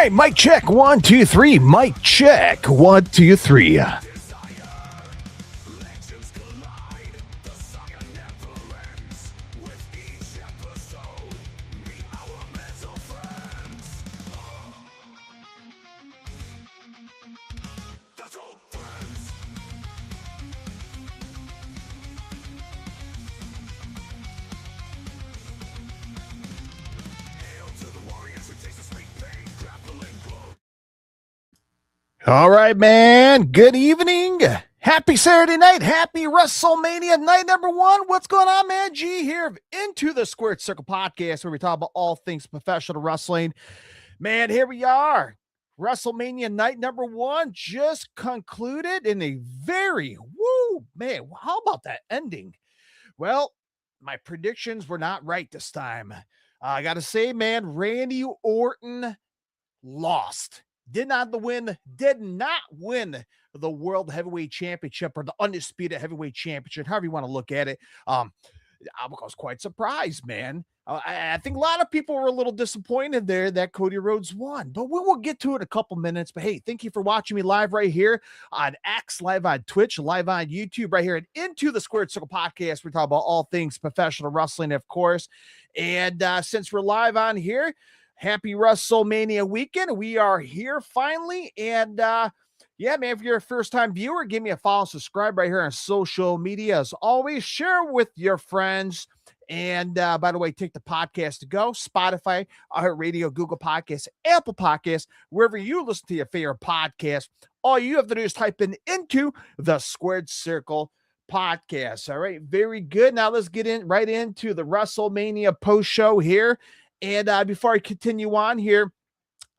right, mic check, 1, 2, 3. Mic check, 1, 2, 3. All right, man. Good evening. Happy Saturday night. Happy WrestleMania night number 1. What's going on, man? G here of Into the Squared Circle podcast, where we talk about all things professional wrestling. Man, here we are. WrestleMania night number 1 just concluded in a very, man, how about that ending? Well, my predictions were not right this time. I got to say, man, Randy Orton lost. Did not win the World Heavyweight Championship or the Undisputed Heavyweight Championship, however you want to look at it. I was quite surprised, man. I think a lot of people were a little disappointed there that Cody Rhodes won, but we will get to it in a couple minutes. But hey, thank you for watching me live right here on X, live on Twitch, live on YouTube, right here at Into the Squared Circle podcast. We talk about all things professional wrestling, of course. And since we're live on here, happy WrestleMania weekend. We are here finally. And yeah, man, if you're a first-time viewer, give me a follow, subscribe right here on social media. As always, share with your friends. And by the way, take the podcast to go. Spotify, iHeartRadio, Google Podcasts, Apple Podcasts, wherever you listen to your favorite podcast. All you have to do is type into the Squared Circle podcast. All right, very good. Now let's get right into the WrestleMania post-show here. And before I continue on here,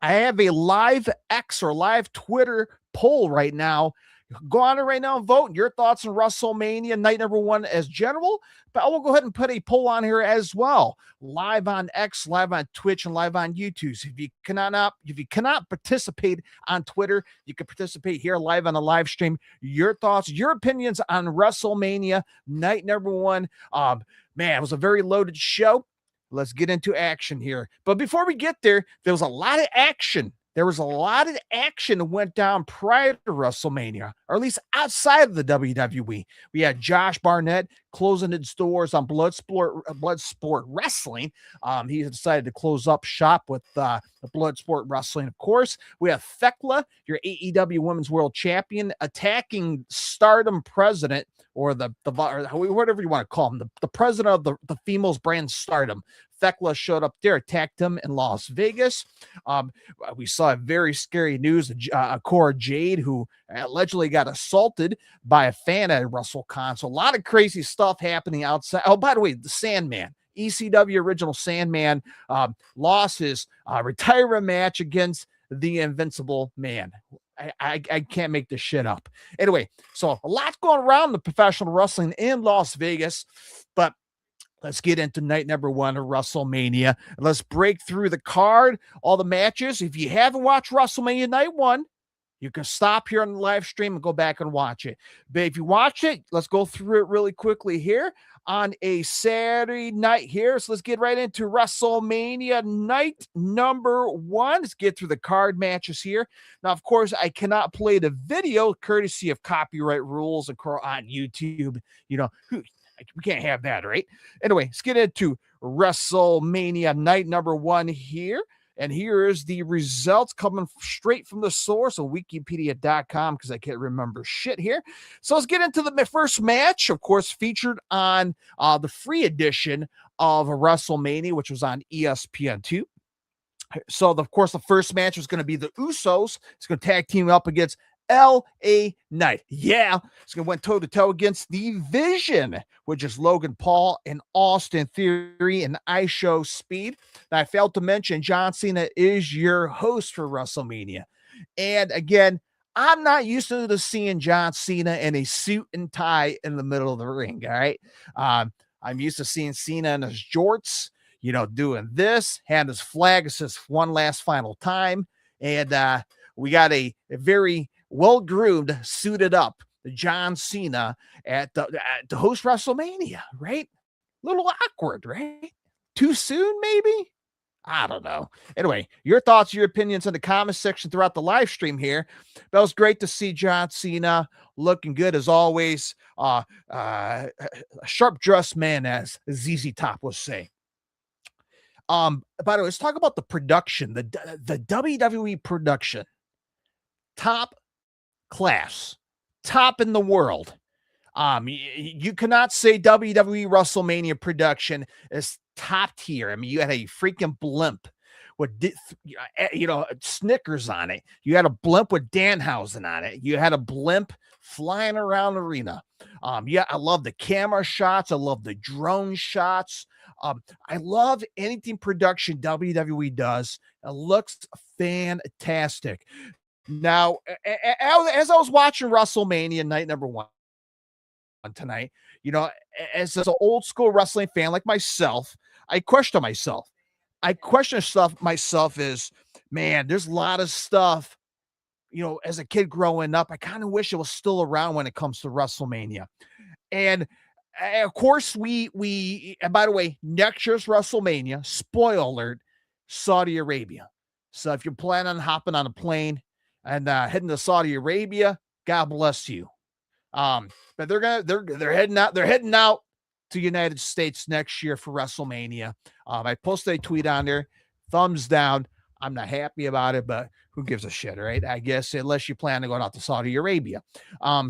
I have a live X or live Twitter poll right now. Go on it right now and vote. Your thoughts on WrestleMania night number 1 as general. But I will go ahead and put a poll on here as well. Live on X, live on Twitch, and live on YouTube. So if you cannot participate on Twitter, you can participate here live on the live stream. Your thoughts, your opinions on WrestleMania night number 1. Man, it was a very loaded show. Let's get into action here. But before we get there, there was a lot of action. There was a lot of action that went down prior to WrestleMania, or at least outside of the WWE. We had Josh Barnett closing its doors on Bloodsport Wrestling. He decided to close up shop with the Bloodsport Wrestling, of course. We have Thekla, your AEW Women's World Champion, attacking Stardom president, or whatever you want to call him, the president of the females brand Stardom. Thekla showed up there, attacked him in Las Vegas. We saw very scary news. Cora Jade, who allegedly got assaulted by a fan at WrestleCon. So a lot of crazy stuff happening outside. Oh, by the way, the Sandman, ECW original Sandman, lost his retirement match against the Invincible Man. I can't make this shit up. Anyway, so a lot going around the professional wrestling in Las Vegas, but let's get into night number 1 of WrestleMania. Let's break through the card, all the matches. If you haven't watched WrestleMania night 1, you can stop here on the live stream and go back and watch it. But if you watch it, let's go through it really quickly here on a Saturday night here. So let's get right into WrestleMania night number 1. Let's get through the card matches here. Now, of course, I cannot play the video courtesy of copyright rules on YouTube. You know, we can't have that, right? Anyway, let's get into WrestleMania night number 1 here. And here is the results coming straight from the source of wikipedia.com, because I can't remember shit here. So let's get into the first match, of course, featured on the free edition of WrestleMania, which was on ESPN2. So, of course, the first match was going to be the Usos. It's going to tag team up against L.A. Knight. Yeah, it's going to went toe-to-toe against the Vision, which is Logan Paul and Austin Theory and ISHO Speed. And I failed to mention John Cena is your host for WrestleMania. And again, I'm not used to seeing John Cena in a suit and tie in the middle of the ring, all right? I'm used to seeing Cena in his jorts, doing this, had his flag. It says one last final time. And we got a very well-groomed, suited up John Cena to host WrestleMania, right? A little awkward, right? Too soon, maybe? I don't know. Anyway, your thoughts, your opinions in the comment section throughout the live stream here. That was great to see John Cena looking good as always. A sharp dressed man, as ZZ Top will say. By the way, let's talk about the production, the WWE production, top class, top in the world. You cannot say WWE WrestleMania production is top tier. I mean, you had a freaking blimp with Snickers on it. You had a blimp with Danhausen on it. You had a blimp flying around the arena. Yeah, I love the camera shots. I love the drone shots. I love anything production WWE does. It looks fantastic. Now, as I was watching WrestleMania night number one tonight, as an old school wrestling fan like myself, I question myself. I question stuff myself is, man, there's a lot of stuff, as a kid growing up, I kind of wish it was still around when it comes to WrestleMania. And of course, and by the way, next year's WrestleMania, spoiler alert, Saudi Arabia. So if you're planning on hopping on a plane and heading to Saudi Arabia, God bless you. But they're heading out. They're heading out to United States next year for WrestleMania. I posted a tweet on there, thumbs down. I'm not happy about it, but who gives a shit, right? I guess unless you plan on going out to Saudi Arabia.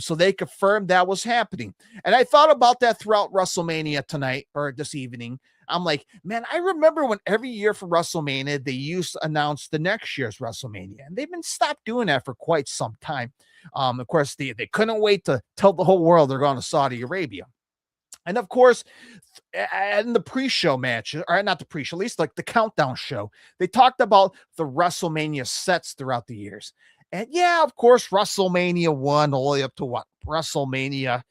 So they confirmed that was happening. And I thought about that throughout WrestleMania tonight or this evening. I'm like, man, I remember when every year for WrestleMania, they used to announce the next year's WrestleMania. And they've been stopped doing that for quite some time. Of course, they couldn't wait to tell the whole world they're going to Saudi Arabia. And of course, in the pre-show match, or not the pre-show, at least like the countdown show, they talked about the WrestleMania sets throughout the years. And yeah, of course, WrestleMania 1 all the way up to what? WrestleMania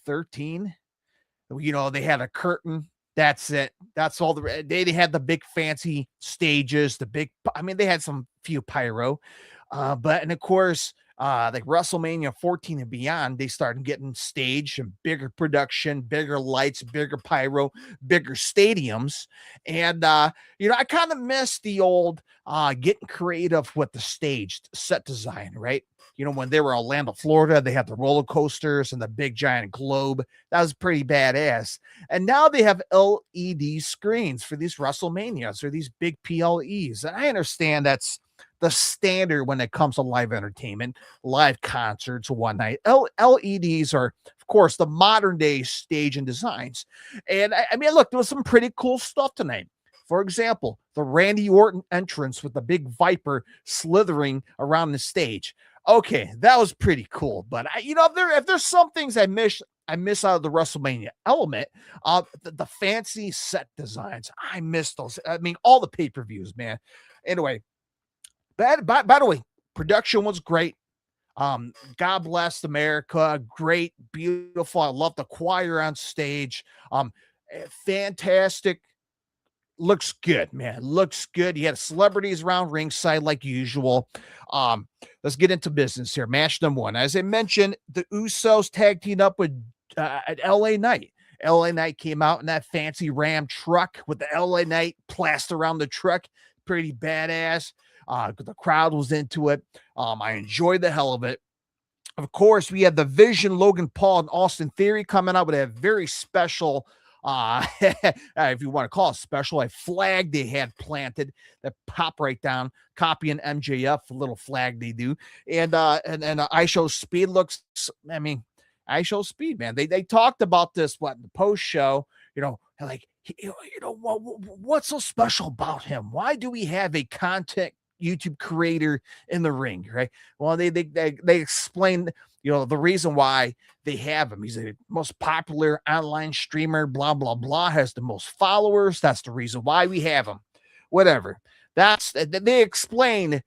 13. They had a curtain. That's it. That's all they had the big fancy stages, they had some few pyro. And of course, like WrestleMania 14 and beyond, they started getting stage and bigger production, bigger lights, bigger pyro, bigger stadiums. And, I kind of miss the old getting creative with the stage set design, right? When they were Orlando, Florida, they had the roller coasters and the big giant globe. That was pretty badass. And now they have LED screens for these WrestleManias or these big PLEs. And I understand that's the standard when it comes to live entertainment, live concerts, one night. LEDs are, of course, the modern day stage and designs. And I mean, look, there was some pretty cool stuff tonight. For example, the Randy Orton entrance with the big viper slithering around the stage. Okay, that was pretty cool. But if there's some things I miss out of the WrestleMania element, the fancy set designs. I miss those. I mean, all the pay-per-views, man. Anyway, by the way, production was great. God bless America. Great, beautiful. I love the choir on stage. Fantastic. Looks good, man. Looks good. You had celebrities around ringside like usual. Let's get into business here. Match number one. As I mentioned, the Usos tag teamed up with at LA Knight. LA Knight came out in that fancy Ram truck with the LA Knight plastered around the truck. Pretty badass. The crowd was into it. I enjoyed the hell of it. Of course, we had the Vision, Logan Paul, and Austin Theory coming out with a very special, if you want to call it special, a flag they had planted that pop right down, copying MJF, a little flag they do. And I Show Speed looks, I Show Speed, man. They talked about this, in the post show, like, what's so special about him? Why do we have a content YouTube creator in the ring, right? Well, they explain, the reason why they have him. He's the most popular online streamer, blah, blah, blah, has the most followers. That's the reason why we have him. Whatever. They explain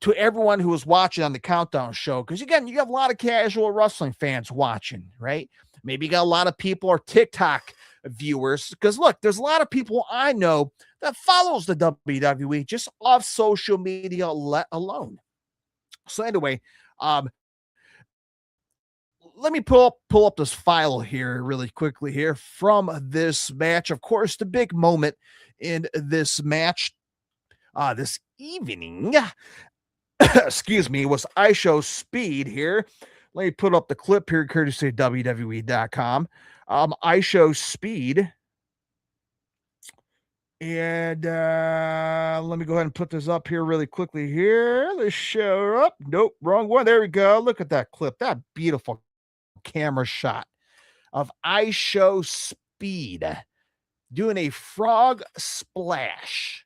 to everyone who was watching on the countdown show, because again, you have a lot of casual wrestling fans watching, right? Maybe you got a lot of people or TikTok viewers, because look, there's a lot of people I know that follows the WWE just off social media alone. So anyway, let me pull up this file here really quickly here from this match. Of course, the big moment in this match this evening, excuse me, was ISHO Speed here. Let me put up the clip here, courtesy of WWE.com. ISHO Speed. And let me go ahead and put this up here really quickly here. Let's show up. Nope, wrong one. There we go. Look at that clip. That beautiful camera shot of ISHO Speed doing a frog splash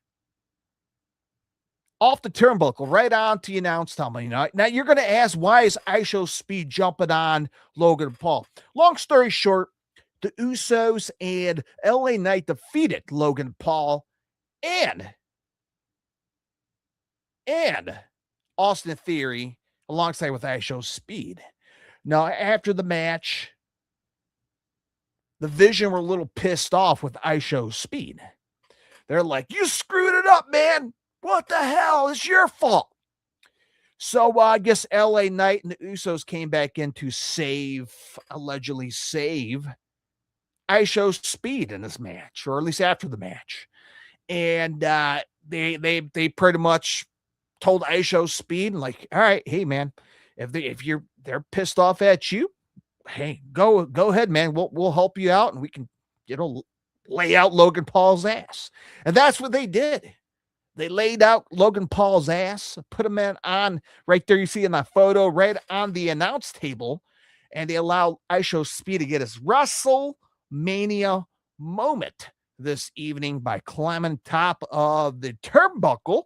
off the turnbuckle right onto the announce table. Now you're going to ask, why is ISHO Speed jumping on Logan Paul? Long story short, the Usos and LA Knight defeated Logan Paul and Austin Theory alongside with ISHO Speed. Now, after the match, the Vision were a little pissed off with ISHO Speed. They're like, you screwed it up, man. What the hell? It's your fault. So I guess LA Knight and the Usos came back in to allegedly save ISHO Speed in this match, or at least after the match. And they pretty much told ISHO Speed, like, all right, hey man, if they're pissed off at you, hey, go ahead, man. We'll help you out, and we can, lay out Logan Paul's ass. And that's what they did. They laid out Logan Paul's ass, put him on right there. You see in that photo, right on the announce table, and they allowed ISHO Speed to get his WrestleMania moment this evening by climbing top of the turnbuckle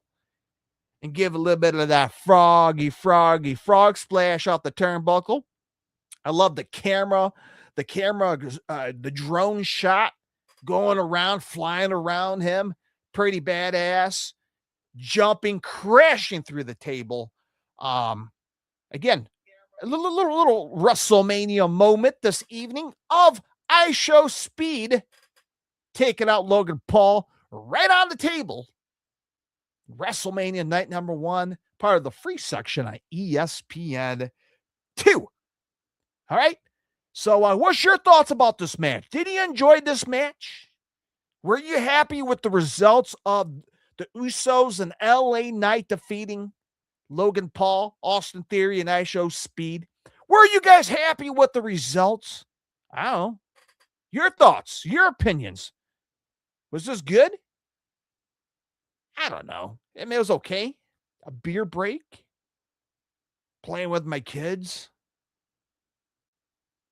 and give a little bit of that frog splash off the turnbuckle. I love the camera, the drone shot going around, flying around him. Pretty badass. Jumping, crashing through the table. Again, a little WrestleMania moment this evening of ISHO Speed taking out Logan Paul right on the table. WrestleMania night number 1, part of the free section on ESPN 2. All right. So what's your thoughts about this match? Did you enjoy this match? Were you happy with the results of the Usos and LA Knight defeating Logan Paul, Austin Theory, and ISHO Speed? Were you guys happy with the results? I don't know. Your thoughts, your opinions. Was this good? I don't know. I mean, it was okay. A beer break. Playing with my kids.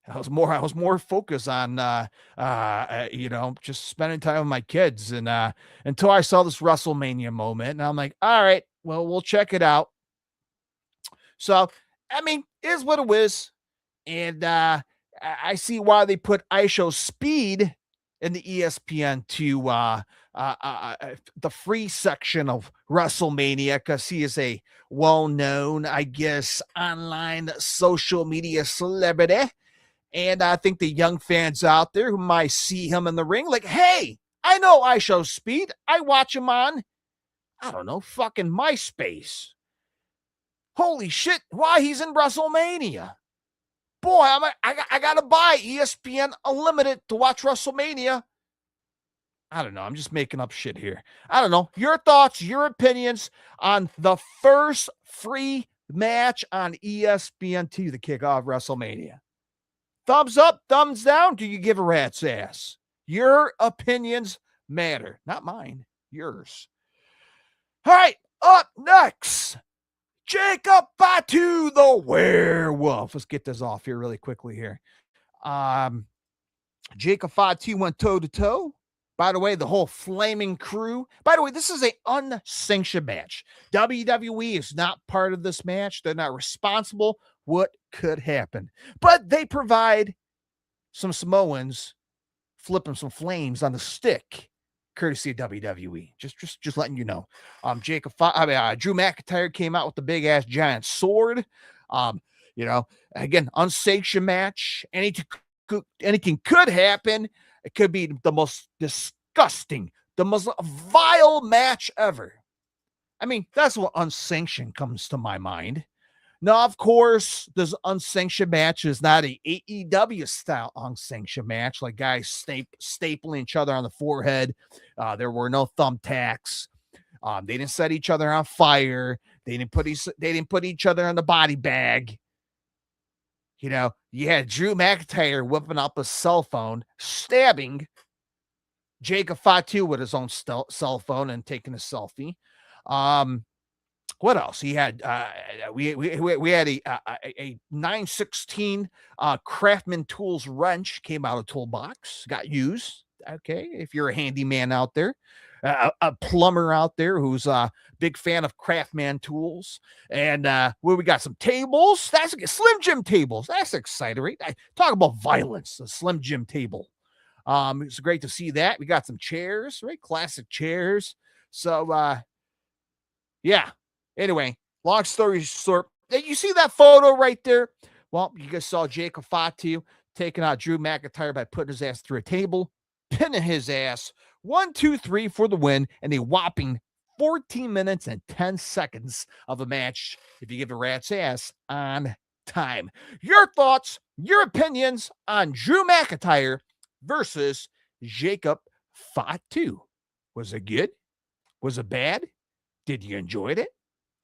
I was more focused on, just spending time with my kids. And until I saw this WrestleMania moment, and I'm like, all right, well, we'll check it out. So, I mean, it is what it is. And I see why they put ISHO Speed in the ESPN2, the free section of WrestleMania, because he is a well-known, I guess, online social media celebrity. And I think the young fans out there who might see him in the ring, like, hey, I know ISHO Speed. I watch him on, I don't know, fucking MySpace. Holy shit, why he's in WrestleMania? Boy, I got to buy ESPN Unlimited to watch WrestleMania. I don't know. I'm just making up shit here. I don't know. Your thoughts, your opinions on the first free match on ESPN2 to kick off WrestleMania. Thumbs up, thumbs down. Do you give a rat's ass? Your opinions matter. Not mine. Yours. All right. Up next, Jacob Fatu, the werewolf. Let's get this off here really quickly here. Jacob Fatu went toe-to-toe. By the way, the whole Flaming Crew. By the way, this is an unsanctioned match. WWE is not part of this match. They're not responsible. What could happen? But they provide some Samoans flipping some flames on the stick, courtesy of WWE. Just letting you know. Drew McIntyre came out with the big ass giant sword. Again, unsanctioned match. Anything could happen. It could be the most disgusting, the most vile match ever. I mean, that's what unsanctioned comes to my mind. Now, of course, this unsanctioned match is not a AEW style unsanctioned match, like guys stapling each other on the forehead. There were no thumbtacks. They didn't set each other on fire. They didn't put each other in the body bag. You know, you had Drew McIntyre whipping up a cell phone, stabbing Jacob Fatu with his own cell phone and taking a selfie. What else? He had we had a 916 Craftsman Tools wrench came out of toolbox, got used. Okay, if you're a handyman out there, a plumber out there who's a big fan of Craftsman Tools, and where we got some tables. That's Slim Jim tables. That's exciting, right? Talk about violence. A Slim Jim table. It's great to see that. We got some chairs, right? Classic chairs. So yeah. Anyway, long story short, you see that photo right there? Well, you guys saw Jacob Fatu taking out Drew McIntyre by putting his ass through a table, pinning his ass. 1, 2, 3 for the win, and a whopping 14 minutes and 10 seconds of a match, if you give a rat's ass, on time. Your thoughts, your opinions on Drew McIntyre versus Jacob Fatu. Was it good? Was it bad? Did you enjoy it?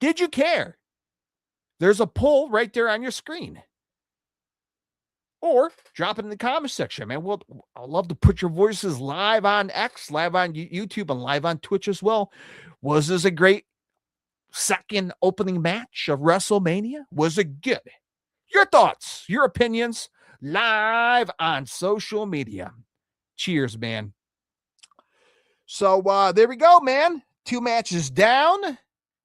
Did you care? There's a poll right there on your screen. Or drop it in the comment section, man. I'd love to put your voices live on X, live on YouTube, and live on Twitch as well. Was this a great second opening match of WrestleMania? Was it good? Your thoughts, your opinions, live on social media. Cheers, man. So there we go, man. 2 matches down.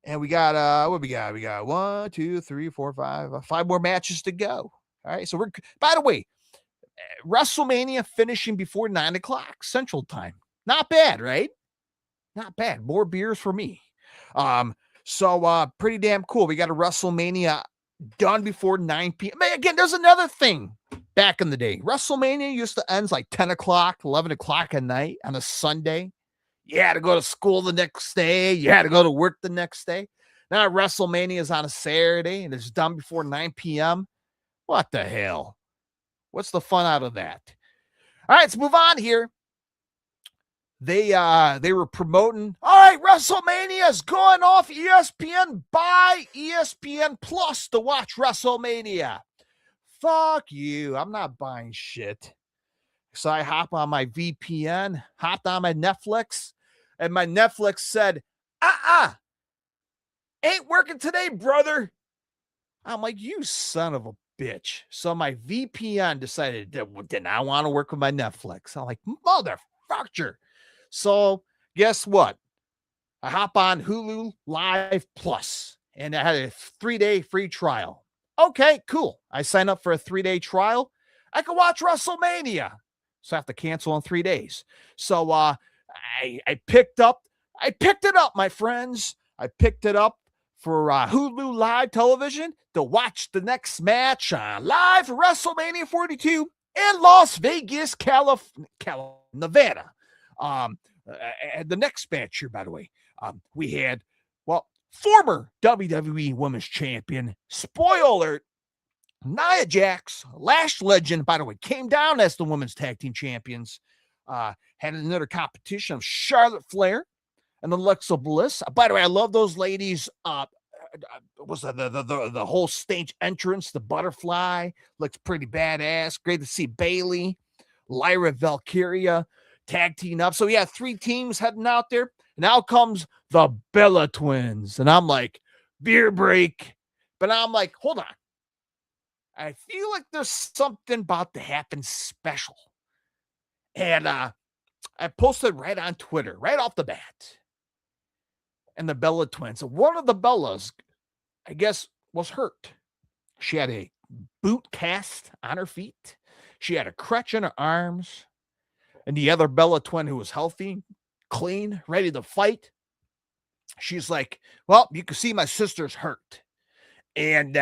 And we got what we got? We got 1, 2, 3, 4, 5, 5 more matches to go. All right. So we're, by the way, WrestleMania finishing before 9 o'clock Central Time. Not bad, right? Not bad. More beers for me. So pretty damn cool. We got a WrestleMania done before 9 p.m. Man, again, there's another thing back in the day. WrestleMania used to end like 10 o'clock, 11 o'clock at night on a Sunday. You had to go to school the next day. You had to go to work the next day. Now WrestleMania is on a Saturday and it's done before 9 p.m. What the hell? What's the fun out of that? All right, let's move on here. They were promoting, all right, WrestleMania is going off ESPN. Buy ESPN Plus to watch WrestleMania. Fuck you. I'm not buying shit. So I hop on my VPN, hopped on my Netflix, and my Netflix said, ain't working today, brother. I'm like, you son of a bitch. So my VPN decided that did not want to work with my Netflix. I'm like, motherfucker. So guess what? I hop on Hulu Live Plus, and I had a 3-day free trial. Okay, cool. I signed up for a 3-day trial. I could watch WrestleMania. So I have to cancel in 3 days. So I picked it up, my friends. I picked it up for Hulu Live Television to watch the next match live for WrestleMania 42 in Las Vegas, Nevada. The next match here, by the way, we had, former WWE Women's Champion, spoiler alert, Nia Jax, Lash Legend, by the way, came down as the Women's Tag Team Champions. Had another competition of Charlotte Flair and Alexa Bliss. By the way, I love those ladies. Was the whole stage entrance, the butterfly looks pretty badass. Great to see Bayley, Lyra Valkyria tag team up. So yeah, 3 teams heading out there. And out comes the Bella Twins. And I'm like, beer break. But I'm like, hold on. I feel like there's something about to happen special. And I posted right on Twitter, right off the bat. And the Bella Twins. So one of the Bellas, I guess, was hurt. She had a boot cast on her feet. She had a crutch in her arms. And the other Bella Twin, who was healthy, clean, ready to fight, she's like, well, you can see my sister's hurt. And,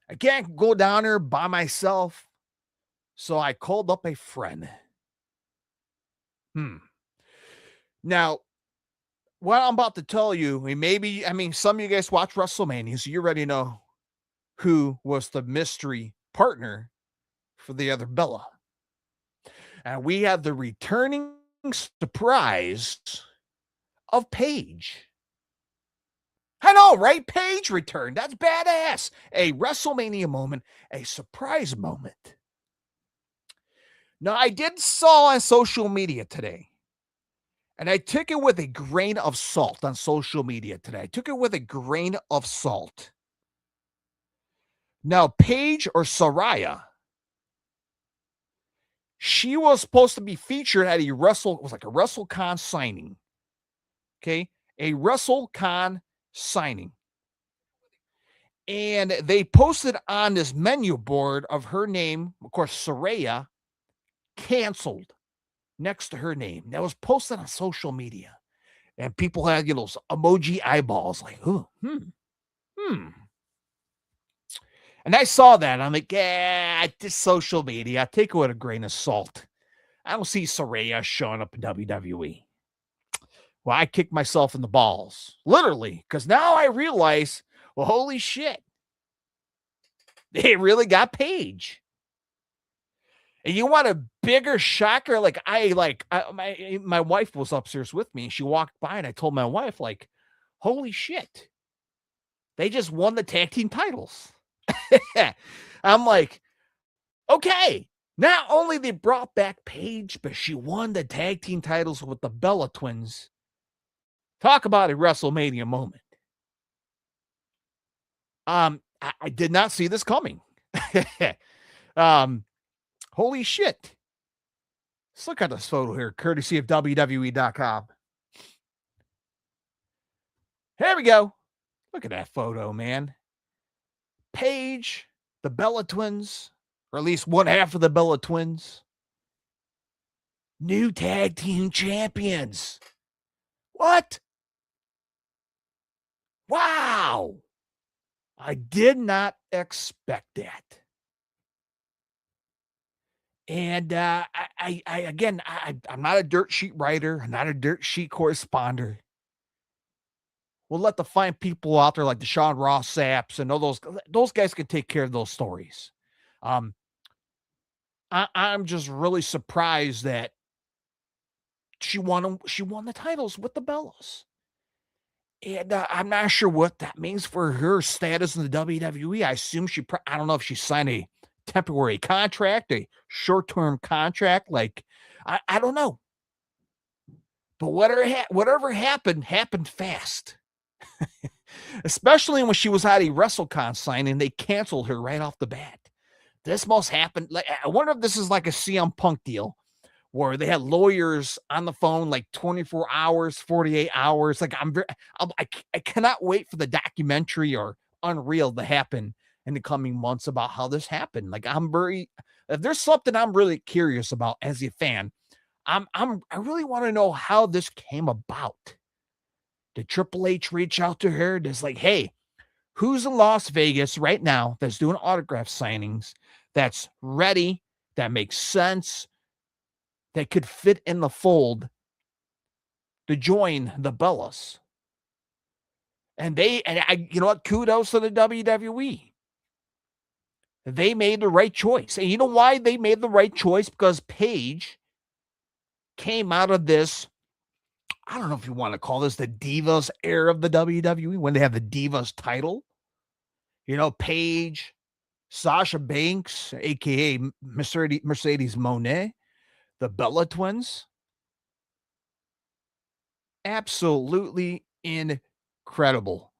I can't go down there by myself. So I called up a friend. Now, what I'm about to tell you, I mean, some of you guys watch WrestleMania, so you already know who was the mystery partner for the other Bella. And we have the returning surprise of Paige. I know, right? Paige returned. That's badass. A WrestleMania moment, a surprise moment. Now, I did saw on social media today, and I took it with a grain of salt on social media today. I took it with a grain of salt. Now, Paige or Saraya, she was supposed to be featured at it was like a WrestleCon signing. Okay. A WrestleCon signing. And they posted on this menu board of her name, of course, Saraya, canceled next to her name. That was posted on social media. And people had, emoji eyeballs like, oh, hmm. And I saw that. I'm like, yeah, this social media, take it with a grain of salt. I don't see Saraya showing up in WWE. Well, I kicked myself in the balls, literally, because now I realize, well, holy shit, they really got Paige. And you want a bigger shocker? My wife was upstairs with me, and she walked by, and I told my wife, like, holy shit, they just won the tag team titles. I'm like, okay. Not only they brought back Paige, but she won the tag team titles with the Bella Twins. Talk about a WrestleMania moment. I did not see this coming. Holy shit. Let's look at this photo here, courtesy of WWE.com. Here we go. Look at that photo, man. Paige, the Bella Twins, or at least one half of the Bella Twins. New tag team champions. What? Wow. I did not expect that. And I'm not a dirt sheet writer. I'm not a dirt sheet corresponder. We'll let the fine people out there like the Sean Ross Sapps and all those guys can take care of those stories. I'm just really surprised that she won the titles with the Bellas. And I'm not sure what that means for her status in the WWE. I assume I don't know if she signed a temporary contract, a short-term contract. Like, I don't know. But whatever happened fast. Especially when she was at a WrestleCon signing, they canceled her right off the bat. This must happen. Like, I wonder if this is like a CM Punk deal where they had lawyers on the phone like 24 hours, 48 hours. Like, I cannot wait for the documentary or Unreal to happen in the coming months about how this happened. Like, if there's something I'm really curious about as a fan, I really want to know how this came about. Did Triple H reach out to her? Just like, hey, who's in Las Vegas right now that's doing autograph signings, that's ready, that makes sense, that could fit in the fold to join the Bellas? And you know what? Kudos to the WWE. They made the right choice. And you know why they made the right choice? Because Paige came out of this, I don't know if you want to call this the Divas era of the WWE, when they have the Divas title. Paige, Sasha Banks, a.k.a. Mercedes Moné, the Bella Twins. Absolutely incredible.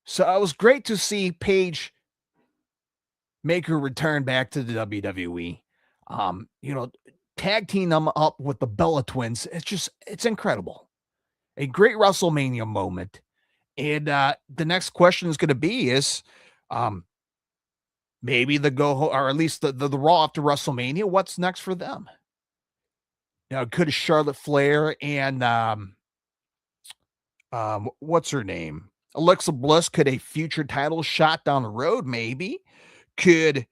So it was great to see Paige make her return back to the WWE. Tag team them up with the Bella Twins. It's incredible. A great WrestleMania moment. And the next question is going to be maybe the or at least the Raw after WrestleMania. What's next for them? Could Charlotte Flair and what's her name? Alexa Bliss, could a future title shot down the road? Maybe. Could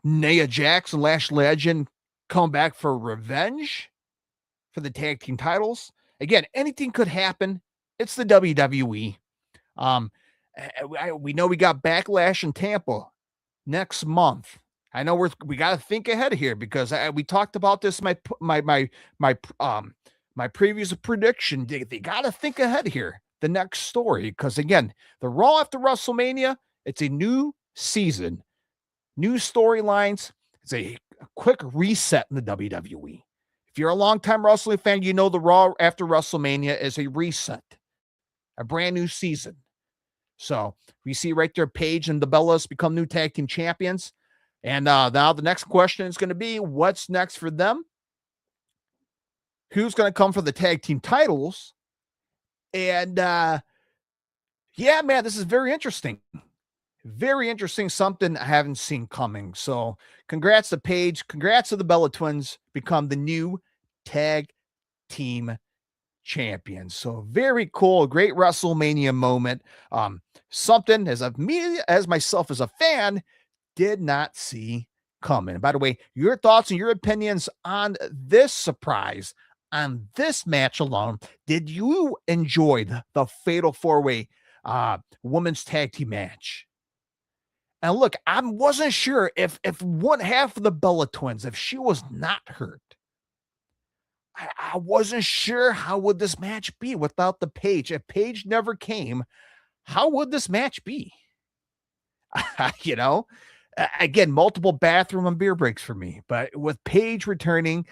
Nia Jax and Lash Legend come back for revenge? for the tag team titles. Again, anything could happen. It's the WWE. We know we got Backlash in Tampa next month. I know we got to think ahead here because we talked about this my previous prediction. They got to think ahead here. The next story, because again, the Raw after WrestleMania, it's a new season, new storylines. It's a quick reset in the WWE. If you're a longtime wrestling fan, you know the Raw after WrestleMania is a reset, a brand new season. So we see right there, Paige and the Bellas become new tag team champions. And now the next question is going to be, what's next for them? Who's going to come for the tag team titles? And yeah, man, this is very interesting. Very interesting. Something I haven't seen coming. So congrats to Paige. Congrats to the Bella Twins. Become the new tag team champions. So very cool. Great WrestleMania moment. Something as myself as a fan did not see coming. By the way, your thoughts and your opinions on this surprise, on this match alone. Did you enjoy the Fatal 4-Way women's tag team match? And look, I wasn't sure if one half of the Bella Twins, if she was not hurt, I wasn't sure how would this match be without the Paige. If Paige never came, how would this match be? You know, again, multiple bathroom and beer breaks for me. But with Paige returning,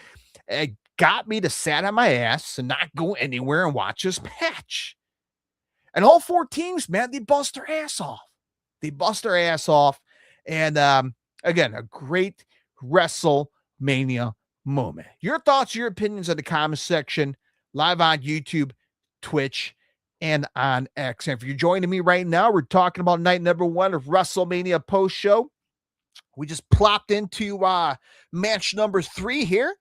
it got me to sat on my ass and not go anywhere and watch this match. And all four teams, man, they bust their ass off. They bust their ass off. And again, a great WrestleMania moment. Your thoughts, your opinions in the comment section, live on YouTube, Twitch, and on X. And if you're joining me right now, we're talking about night number 1 of WrestleMania post show. We just plopped into match number 3 here.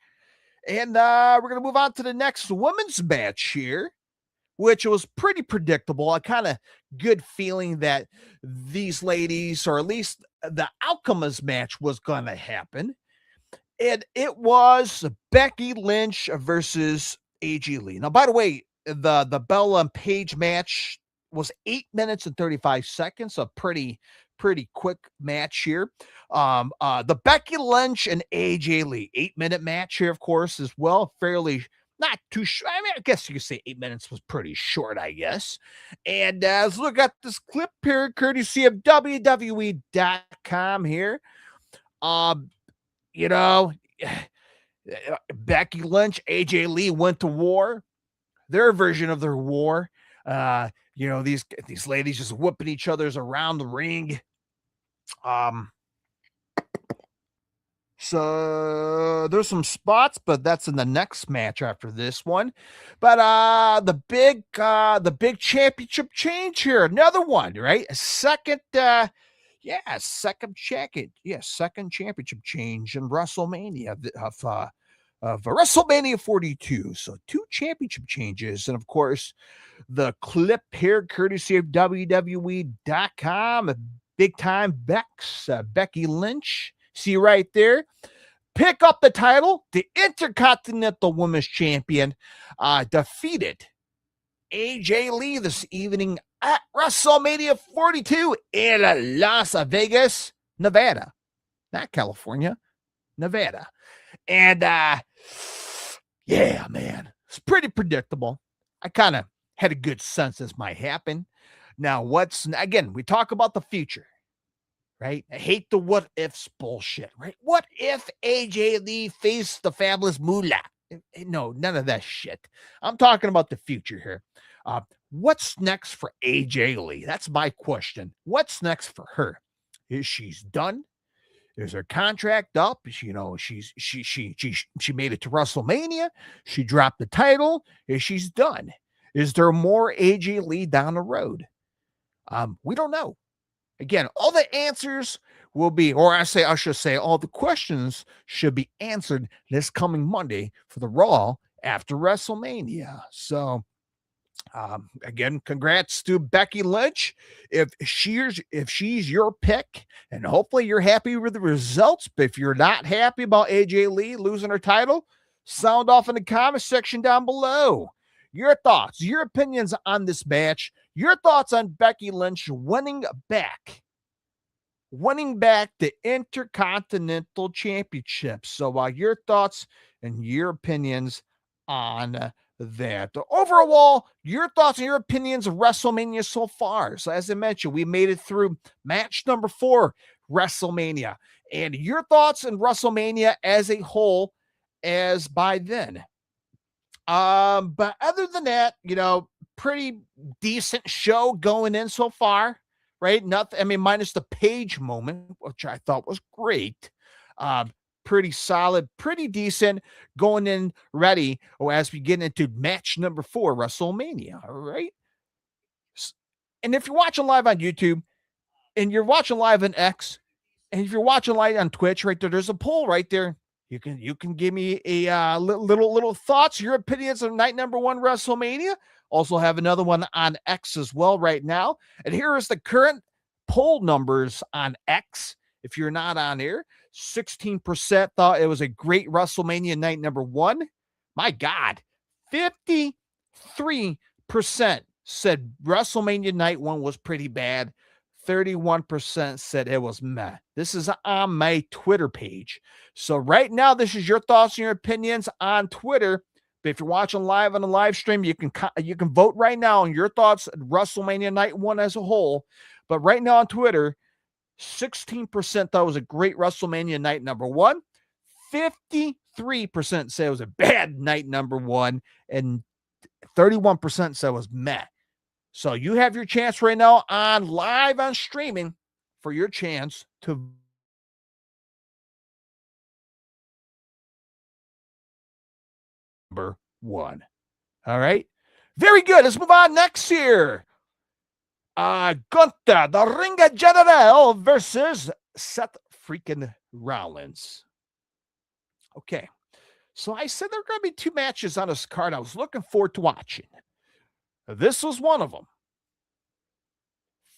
And we're going to move on to the next women's match here, which was pretty predictable. A kind of good feeling that these ladies, or at least the outcome of this match, was going to happen. And it was Becky Lynch versus AJ Lee. Now, by the way, the Bella and Paige match was 8 minutes and 35 seconds. A pretty quick match here. The Becky Lynch and AJ Lee 8-minute match here, of course, as well. Fairly not too short. I mean, I guess you could say 8 minutes was pretty short, I guess. And let's look at this clip here, courtesy of WWE.com here. You know, Becky Lynch, AJ Lee went to war. Their version of their war. You know, these ladies just whooping each other's around the ring. So there's some spots, but that's in the next match after this one. But the big championship change here, another one, right? A second second championship change in WrestleMania of WrestleMania 42. So 2 championship changes, and of course the clip here, courtesy of WWE.com, big time Becky Lynch. See right there, pick up the title. The Intercontinental Women's Champion defeated AJ Lee this evening at WrestleMania 42 in Las Vegas, Nevada. Not California, Nevada. And yeah, man, it's pretty predictable. I kind of had a good sense this might happen. Now, again, we talk about the future, right? I hate the what ifs bullshit, right? What if AJ Lee faced the Fabulous Moolah? No, none of that shit. I'm talking about the future here. What's next for AJ Lee? That's my question. What's next for her? Is she's done? Is her contract up? You know, she made it to WrestleMania. She dropped the title. Is she's done? Is there more AJ Lee down the road? We don't know. Again, all the answers will be, or I should say, all the questions should be answered this coming Monday for the Raw after WrestleMania. So, again, congrats to Becky Lynch. If she's your pick, and hopefully you're happy with the results. But if you're not happy about AJ Lee losing her title, Sound off in the comment section down below. Your thoughts, your opinions on this match, your thoughts on Becky Lynch winning back the Intercontinental Championship. So your thoughts and your opinions on that. Overall, your thoughts and your opinions of WrestleMania so far. So as I mentioned, we made it through match number 4, WrestleMania. And your thoughts on WrestleMania as a whole as by then. But other than that, pretty decent show going in so far, right? Nothing, I mean, minus the Page moment, which I thought was great. Pretty solid, pretty decent going in ready as we get into match number 4, WrestleMania. All right. And if you're watching live on YouTube and you're watching live on X, and if you're watching live on Twitch, right there's a poll right there. You can give me a little thoughts, your opinions of night number 1 WrestleMania. Also have another one on X as well right now. And here is the current poll numbers on X. If you're not on air, 16% thought it was a great WrestleMania night number 1. My God, 53% said WrestleMania night 1 was pretty bad. 31% said it was meh. This is on my Twitter page. So right now, this is your thoughts and your opinions on Twitter. But if you're watching live on the live stream, you can vote right now on your thoughts at WrestleMania night 1 as a whole. But right now on Twitter, 16% thought it was a great WrestleMania night number 1. 53% say it was a bad night number 1. And 31% said it was meh. So you have your chance right now on live on streaming for your chance to number 1. All right. Very good. Let's move on next here. Gunther, the Ring General versus Seth freaking Rollins. Okay. So I said there are going to be 2 matches on this card I was looking forward to watching. This was one of them.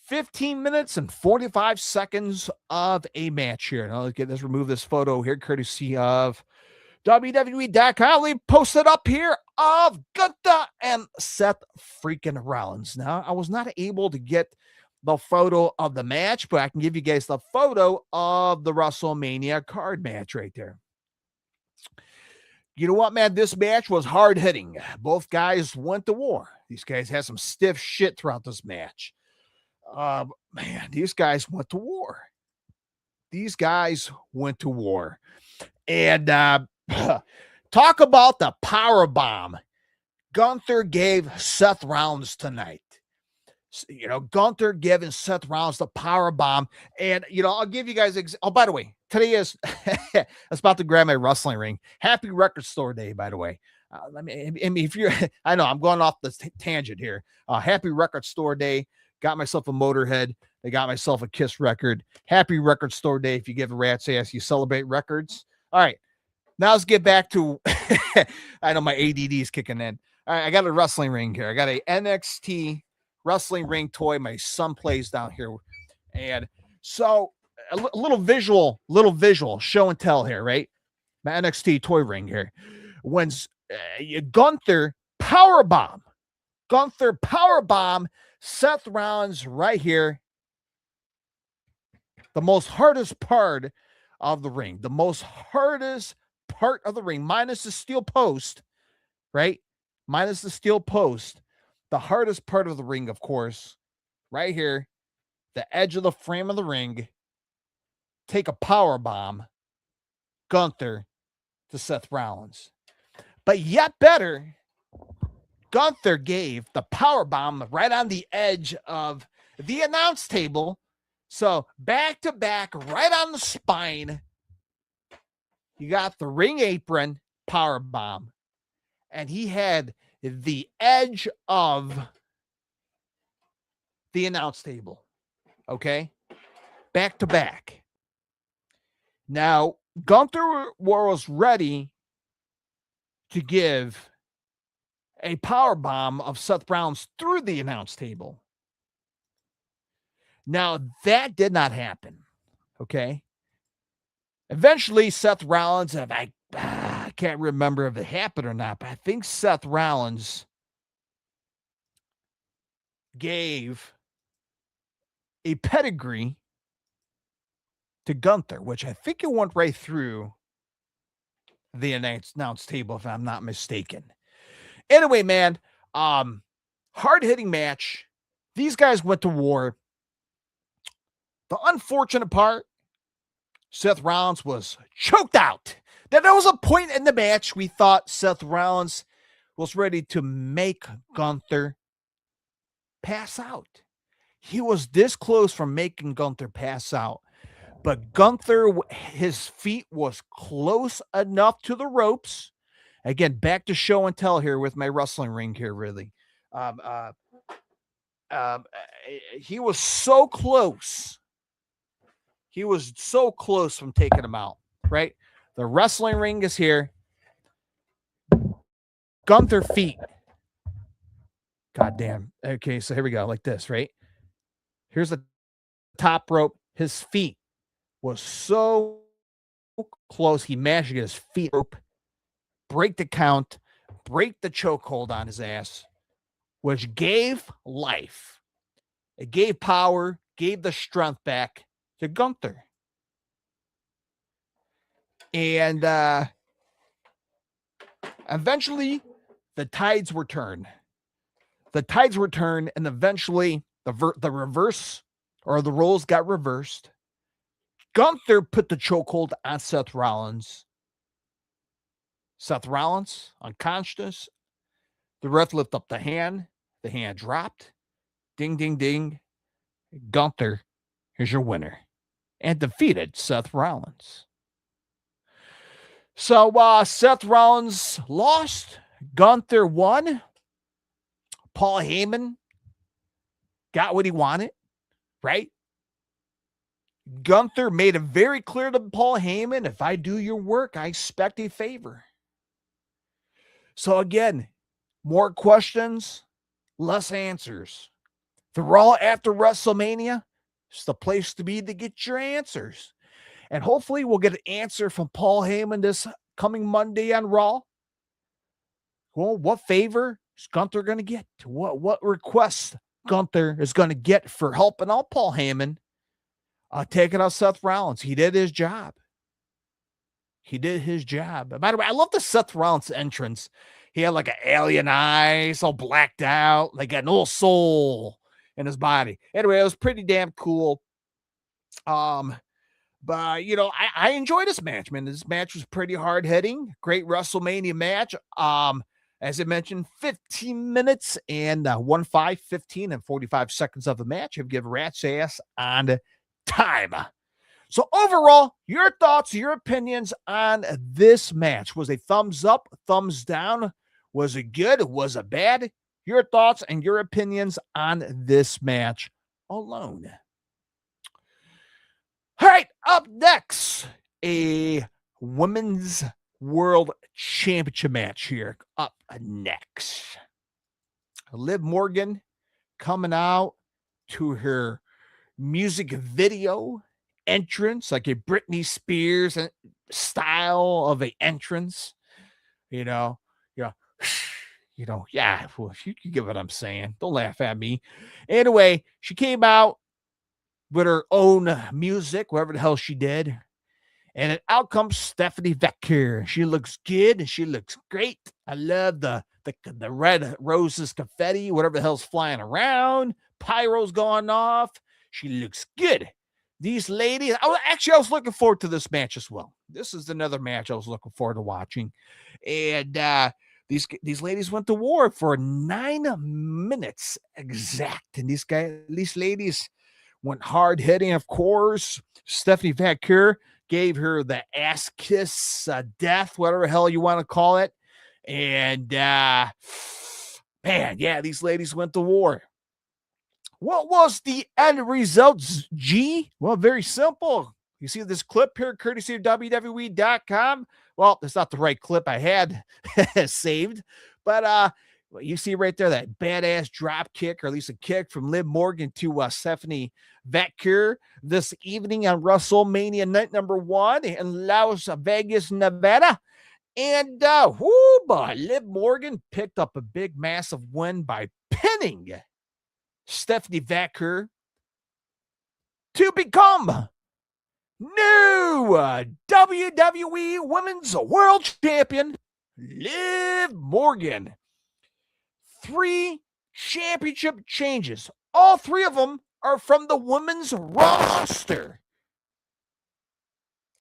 15 minutes and 45 seconds of a match here. Now let's remove this photo here, courtesy of WWE.com. We posted up here of Gunther and Seth freaking Rollins. Now, I was not able to get the photo of the match, but I can give you guys the photo of the WrestleMania card match right there. You know what, man? This match was hard hitting. Both guys went to war. These guys had some stiff shit throughout this match. Man, these guys went to war. And talk about the power bomb Gunther gave Seth Rollins tonight. Gunther giving Seth Rollins the power bomb. And, I'll give you guys, by the way, today is, I was about to grab my wrestling ring. Happy Record Store Day, by the way. If you're, I know I'm going off the tangent here. Happy Record Store Day. Got myself a Motorhead. I got myself a Kiss record. Happy Record Store Day. If you give a rat's ass, you celebrate records. All right. Now let's get back to, I know my ADD is kicking in. All right. I got a wrestling ring here. I got a NXT wrestling ring toy my son plays down here. And so a little visual show and tell here, right? My NXT toy ring here. When Gunther powerbomb Seth Rollins right here. The most hardest part of the ring. The most hardest part of the ring, minus the steel post, right? Minus the steel post. The hardest part of the ring, of course, right here, the edge of the frame of the ring. Take a power bomb, Gunther to Seth Rollins. But yet better, Gunther gave the power bomb right on the edge of the announce table. So back to back, right on the spine. You got the ring apron power bomb, and he had the edge of the announce table. Okay, back to back. Now Gunther was ready to give a power bomb of Seth Rollins through the announce table. Now, that did not happen, okay? Eventually, Seth Rollins, I can't remember if it happened or not, but I think Seth Rollins gave a pedigree to Gunther, which I think it went right through the announce table, if I'm not mistaken. Anyway, man, hard-hitting match. These guys went to war. The unfortunate part, Seth Rollins was choked out. There was a point in the match we thought Seth Rollins was ready to make Gunther pass out. He was this close from making Gunther pass out. But Gunther, his feet was close enough to the ropes. Again, back to show and tell here with my wrestling ring here, really. He was so close. He was so close from taking him out, right? The wrestling ring is here. Gunther feet. God damn. Okay, so here we go, like this, right? Here's the top rope. His feet was so close. He managed to get his feet rope, break the count, break the chokehold on his ass, which gave life. It gave power, gave the strength back to Gunther. And eventually, the tides were turned. The tides were turned, and eventually, the reverse, or the roles got reversed. Gunther put the chokehold on Seth Rollins. Seth Rollins, unconscious. The ref lifted up the hand. The hand dropped. Ding, ding, ding. Gunther, here's your winner. And defeated Seth Rollins. So Seth Rollins lost. Gunther won. Paul Heyman got what he wanted, right? Gunther made it very clear to Paul Heyman, if I do your work, I expect a favor. So again, more questions, less answers. The Raw after WrestleMania is the place to be to get your answers. And hopefully we'll get an answer from Paul Heyman this coming Monday on Raw. Well, what favor is Gunther going to get? What request Gunther is going to get for helping out Paul Heyman taking out Seth Rollins? He did his job. He did his job. By the way, I love the Seth Rollins entrance. He had like an alien eyes, all blacked out, like got no soul in his body. Anyway, it was pretty damn cool. But you know, I enjoyed this match, man. This match was pretty hard hitting. Great WrestleMania match. As I mentioned, 15 minutes and 15 and 45 seconds of the match have given rat's ass on time. So overall, your thoughts, your opinions on this match. Was a thumbs up, thumbs down? Was it good? Was it bad? Your thoughts and your opinions on this match alone. All right, up next, a Women's World Championship match here. Up next, Liv Morgan coming out to her music video entrance, like a Britney Spears style of an entrance. Yeah. Well, you get what I'm saying. Don't laugh at me. Anyway, she came out with her own music, whatever the hell she did. And out comes Stephanie Vecchio. She looks good. She looks great. I love the red roses, confetti, whatever the hell's flying around. Pyro's going off. She looks good. These ladies, I was looking forward to this match as well. This is another match I was looking forward to watching. And these ladies went to war for 9 minutes exact. And these ladies went hard hitting, of course. Stephanie Vecchio gave her the ass kiss death, whatever the hell you want to call it. And these ladies went to war. What was the end results, G? Well, very simple. You see this clip here, courtesy of WWE.com. Well, that's not the right clip I had saved, but you see right there that badass drop kick, or at least a kick from Liv Morgan to Stephanie Vecchio this evening on WrestleMania night number 1 in Las Vegas, Nevada. And boy, Liv Morgan picked up a big, massive win by pinning Stephanie Vaquer to become new WWE Women's World Champion, Liv Morgan. 3 championship changes. All 3 of them are from the women's roster.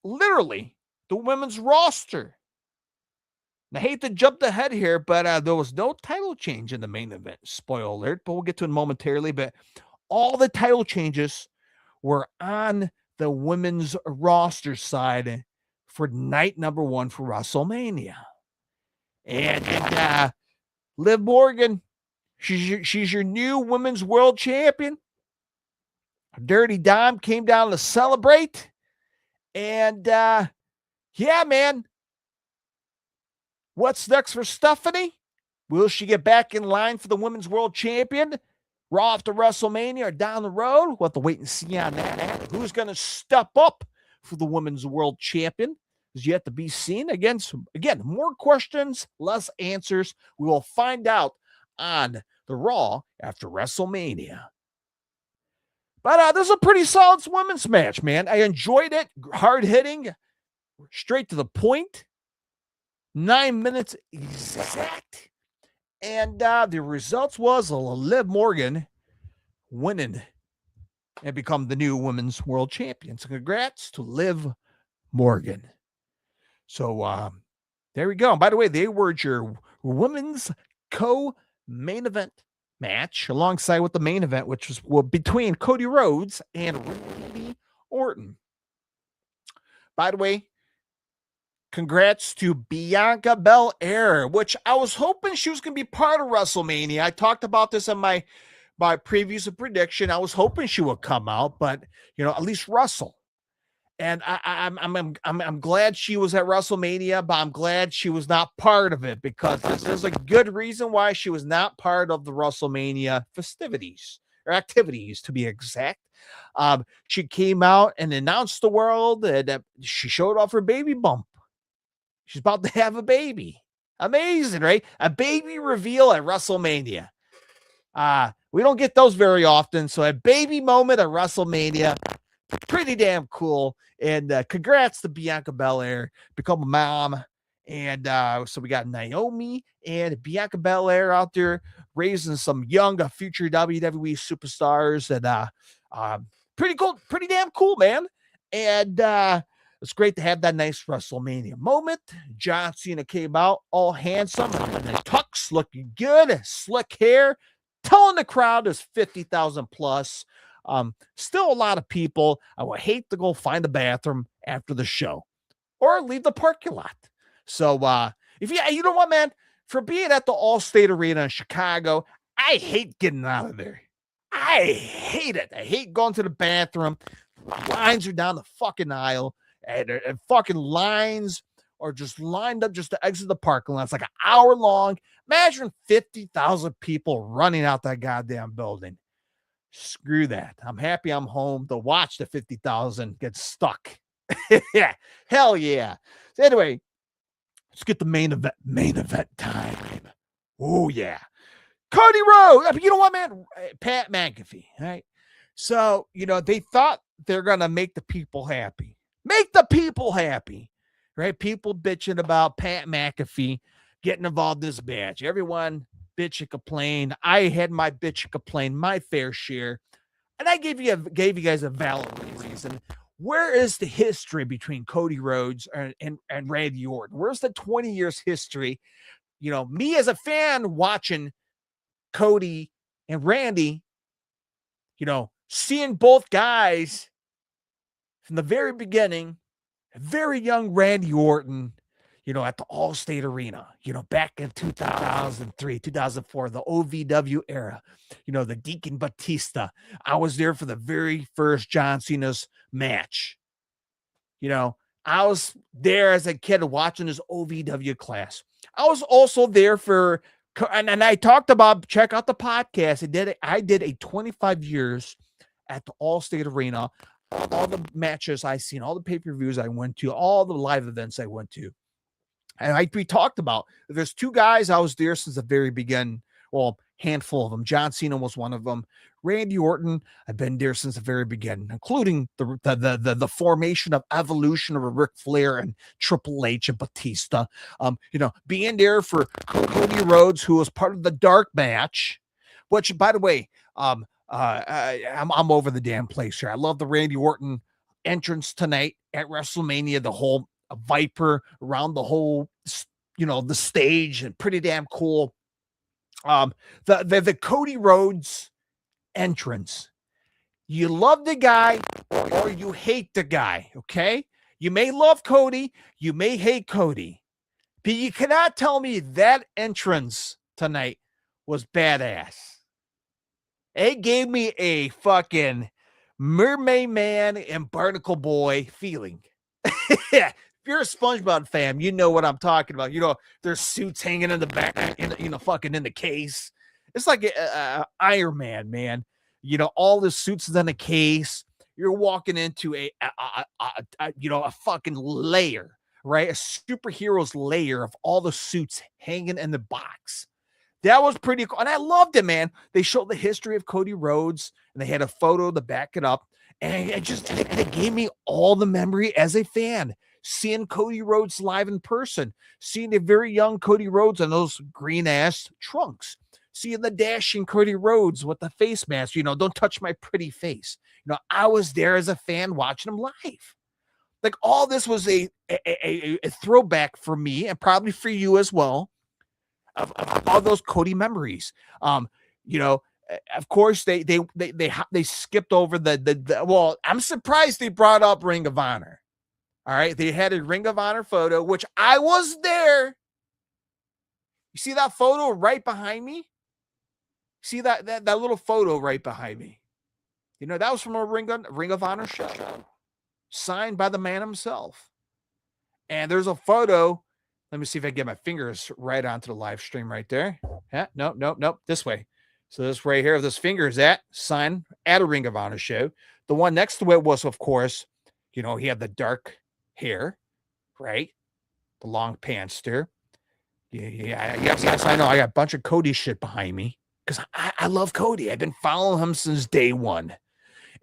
Literally, the women's roster. I hate to jump ahead here, but there was no title change in the main event. Spoiler alert, but we'll get to it momentarily. But all the title changes were on the women's roster side for night number 1 for WrestleMania. And Liv Morgan, she's your new women's world champion. Dirty Dom came down to celebrate. And yeah, man. What's next for Stephanie? Will she get back in line for the women's world champion? Raw after WrestleMania or down the road? We'll have to wait and see on that. Who's going to step up for the women's world champion is yet to be seen. Again, more questions, less answers. We will find out on the Raw after WrestleMania. But this is a pretty solid women's match, man. I enjoyed it. Hard hitting, straight to the point. 9 minutes exact. And the results was Liv Morgan winning and become the new women's world champion. So congrats to Liv Morgan. So there we go. And by the way, they were your women's co-main event match alongside with the main event, which was between Cody Rhodes and Randy Orton. By the way, congrats to Bianca Belair, which I was hoping she was going to be part of WrestleMania. I talked about this in my previous prediction. I was hoping she would come out, but at least wrestle. And I'm glad she was at WrestleMania, but I'm glad she was not part of it because there's a good reason why she was not part of the WrestleMania festivities or activities, to be exact. She came out and announced the world that she showed off her baby bump. She's about to have a baby. Amazing, right? A baby reveal at WrestleMania. We don't get those very often. So a baby moment at WrestleMania, pretty damn cool. And congrats to Bianca Belair, become a mom. And so we got Naomi and Bianca Belair out there raising some young future WWE superstars. And pretty cool, pretty damn cool, man. And it's great to have that nice WrestleMania moment. John Cena came out all handsome in the tux, looking good, slick hair, telling the crowd there's 50,000 plus. Still a lot of people. I would hate to go find a bathroom after the show or leave the parking lot. So if you know what, man, for being at the Allstate Arena in Chicago, I hate getting out of there. I hate it. I hate going to the bathroom. Lines are down the fucking aisle. And fucking lines are just lined up just to exit the parking lot. It's like an hour long. Imagine 50,000 people running out that goddamn building. Screw that. I'm happy I'm home to watch the 50,000 get stuck. Yeah, hell yeah. So anyway, let's get the main event time. Oh yeah. Cody Rhodes. I mean, you know what, man? Pat McAfee, right? So, they thought they're going to make the people happy. Make the people happy, right? People bitching about Pat McAfee getting involved in this match. Everyone bitch and complain. I had my bitch and complain, my fair share. And I gave you guys a valid reason. Where is the history between Cody Rhodes and Randy Orton? Where's the 20 years history? Me as a fan watching Cody and Randy, seeing both guys from the very beginning, a very young Randy Orton, at the Allstate Arena, back in 2003, 2004, the OVW era, the Deacon Batista. I was there for the very first John Cena's match. I was there as a kid watching this OVW class. I was also there for, and I talked about, check out the podcast. I did a 25 years at the Allstate Arena. All the matches I seen, all the pay-per-views I went to, all the live events I went to. And like we talked about, there's two guys I was there since the very beginning. Well, handful of them. John Cena was one of them. Randy Orton, I've been there since the very beginning, including the formation of evolution of Ric Flair and Triple H and Batista. Being there for Cody Rhodes, who was part of the dark match, which, by the way, I'm over the damn place here. I love the Randy Orton entrance tonight at WrestleMania, the whole Viper around the whole, the stage, and pretty damn cool. The Cody Rhodes entrance. You love the guy or you hate the guy, okay? You may love Cody, you may hate Cody, but you cannot tell me that entrance tonight was badass. It gave me a fucking Mermaid Man and Barnacle Boy feeling. If you're a SpongeBob fan, you know what I'm talking about. Their suits hanging in the back, fucking in the case. It's like Iron Man. All the suits is in a case. You're walking into a fucking layer, right? A superhero's layer of all the suits hanging in the box. That was pretty cool. And I loved it, man. They showed the history of Cody Rhodes, and they had a photo to back it up. And it gave me all the memory as a fan, seeing Cody Rhodes live in person, seeing a very young Cody Rhodes in those green-ass trunks, seeing the dashing Cody Rhodes with the face mask, don't touch my pretty face. I was there as a fan watching him live. Like, all this was a throwback for me, and probably for you as well, of all those Cody memories. Of course, they skipped over well, I'm surprised they brought up Ring of Honor. All right, they had a Ring of Honor photo, which I was there. You see that photo right behind me? See that little photo right behind me? That was from a Ring of Honor show, signed by the man himself. And there's a photo. Let me see if I can get my fingers right onto the live stream right there. Yeah, nope. This way. So this right here, this finger is signed at a Ring of Honor show. The one next to it was, of course, he had the dark hair, right? The long pants there. Yes, I know. I got a bunch of Cody shit behind me because I love Cody. I've been following him since day one.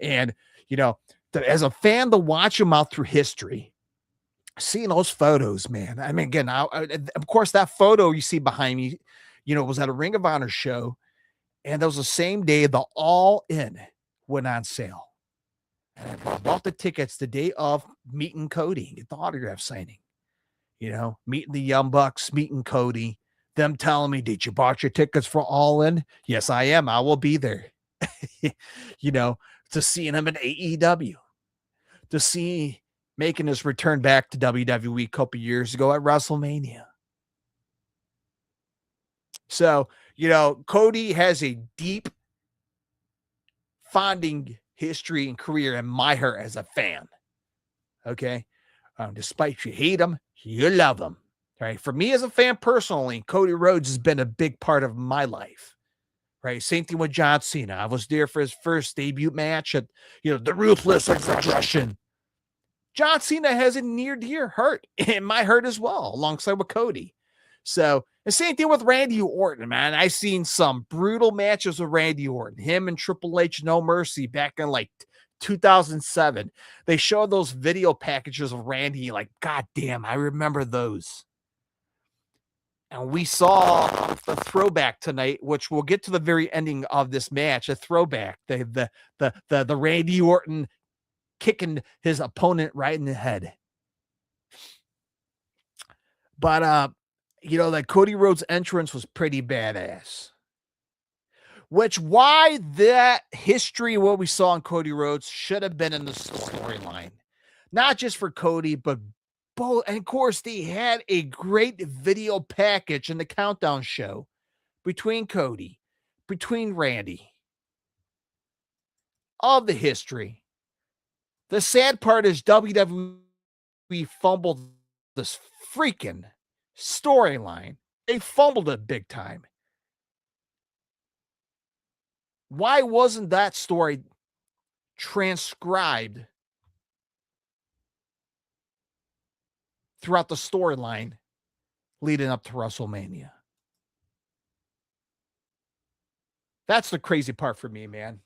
And, as a fan to watch him out through history, seeing those photos, man. I mean, again, of course, that photo you see behind me, was at a Ring of Honor show. And that was the same day the All In went on sale. And I bought the tickets the day of meeting Cody, get the autograph signing. Meeting the Young Bucks, meeting Cody, them telling me, did you bought your tickets for All In? Yes, I am. I will be there. To seeing him in AEW, to see making his return back to WWE a couple years ago at WrestleMania. So, Cody has a deep founding history and career in my heart as a fan. Okay. Despite you hate him, you love him. Right. For me as a fan personally, Cody Rhodes has been a big part of my life. Right. Same thing with John Cena. I was there for his first debut match at, the Ruthless Aggression. John Cena has a near dear heart in my heart as well, alongside with Cody. So, the same thing with Randy Orton, man. I've seen some brutal matches with Randy Orton, him and Triple H, No Mercy, back in like 2007. They showed those video packages of Randy, like, God damn, I remember those. And we saw the throwback tonight, which we'll get to the very ending of this match, a throwback, the Randy Orton kicking his opponent right in the head. But, that Cody Rhodes entrance was pretty badass. Why that history, what we saw in Cody Rhodes, should have been in the storyline. Not just for Cody, but both. And of course, they had a great video package in the countdown show between Cody, between Randy, of the history. The sad part is WWE fumbled this freaking storyline. They fumbled it big time. Why wasn't that story transcribed throughout the storyline leading up to WrestleMania. That's the crazy part for me, man.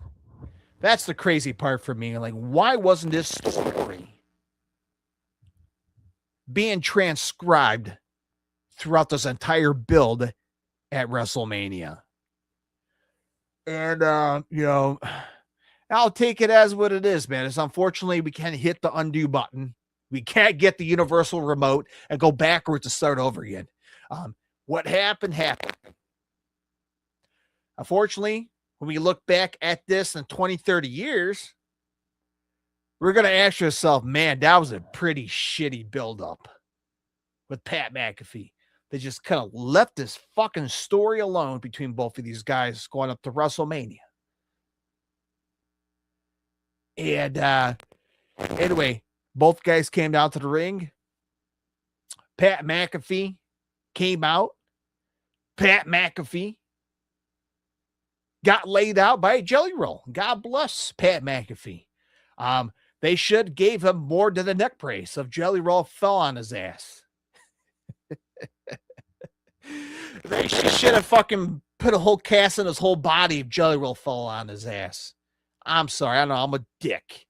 That's the crazy part for me. Like, why wasn't this story being transcribed throughout this entire build at WrestleMania? And, I'll take it as what it is, man. It's unfortunately we can't hit the undo button. We can't get the universal remote and go backwards to start over again. What happened, happened. Unfortunately, when we look back at this in 20, 30 years, we're going to ask yourself, man, that was a pretty shitty buildup with Pat McAfee. They just kind of left this fucking story alone between both of these guys going up to WrestleMania. And anyway, both guys came down to the ring. Pat McAfee came out. Pat McAfee got laid out by a jelly roll. God bless Pat McAfee. They should gave him more than the neck brace of jelly roll fell on his ass. They should have fucking put a whole cast in his whole body if jelly roll fell on his ass. I'm sorry, I know I'm a dick,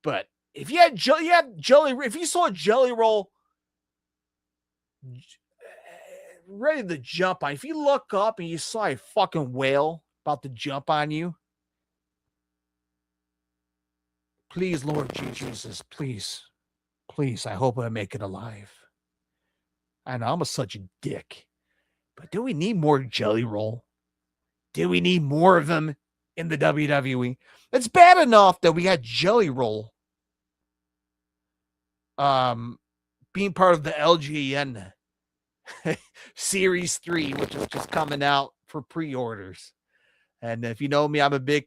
but if you had jelly, if you saw a jelly roll ready to jump on, if you look up and you saw a fucking whale about to jump on you, please, Lord Jesus, please, I hope I make it alive. I know I'm such a dick, but do we need more jelly roll? Do we need more of them in the WWE? It's bad enough that we got jelly roll being part of the LGN Series 3, which is coming out for pre-orders. And if you know me, I'm a big,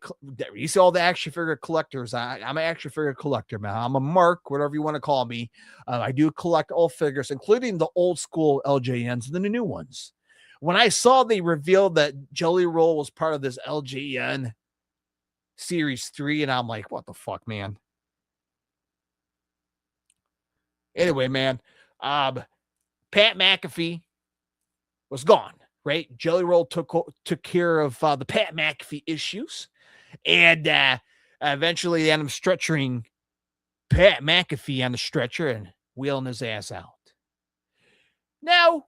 you see all the action figure collectors. I'm an action figure collector, man. I'm a mark, whatever you want to call me. I do collect all figures, including the old school LJNs and the new ones. When I saw they revealed that Jelly Roll was part of this LJN Series 3, and I'm like, what the fuck, man? Anyway, man, Pat McAfee was gone, right? Jelly Roll took care of the Pat McAfee issues, and eventually they ended up stretchering Pat McAfee on the stretcher and wheeling his ass out. Now,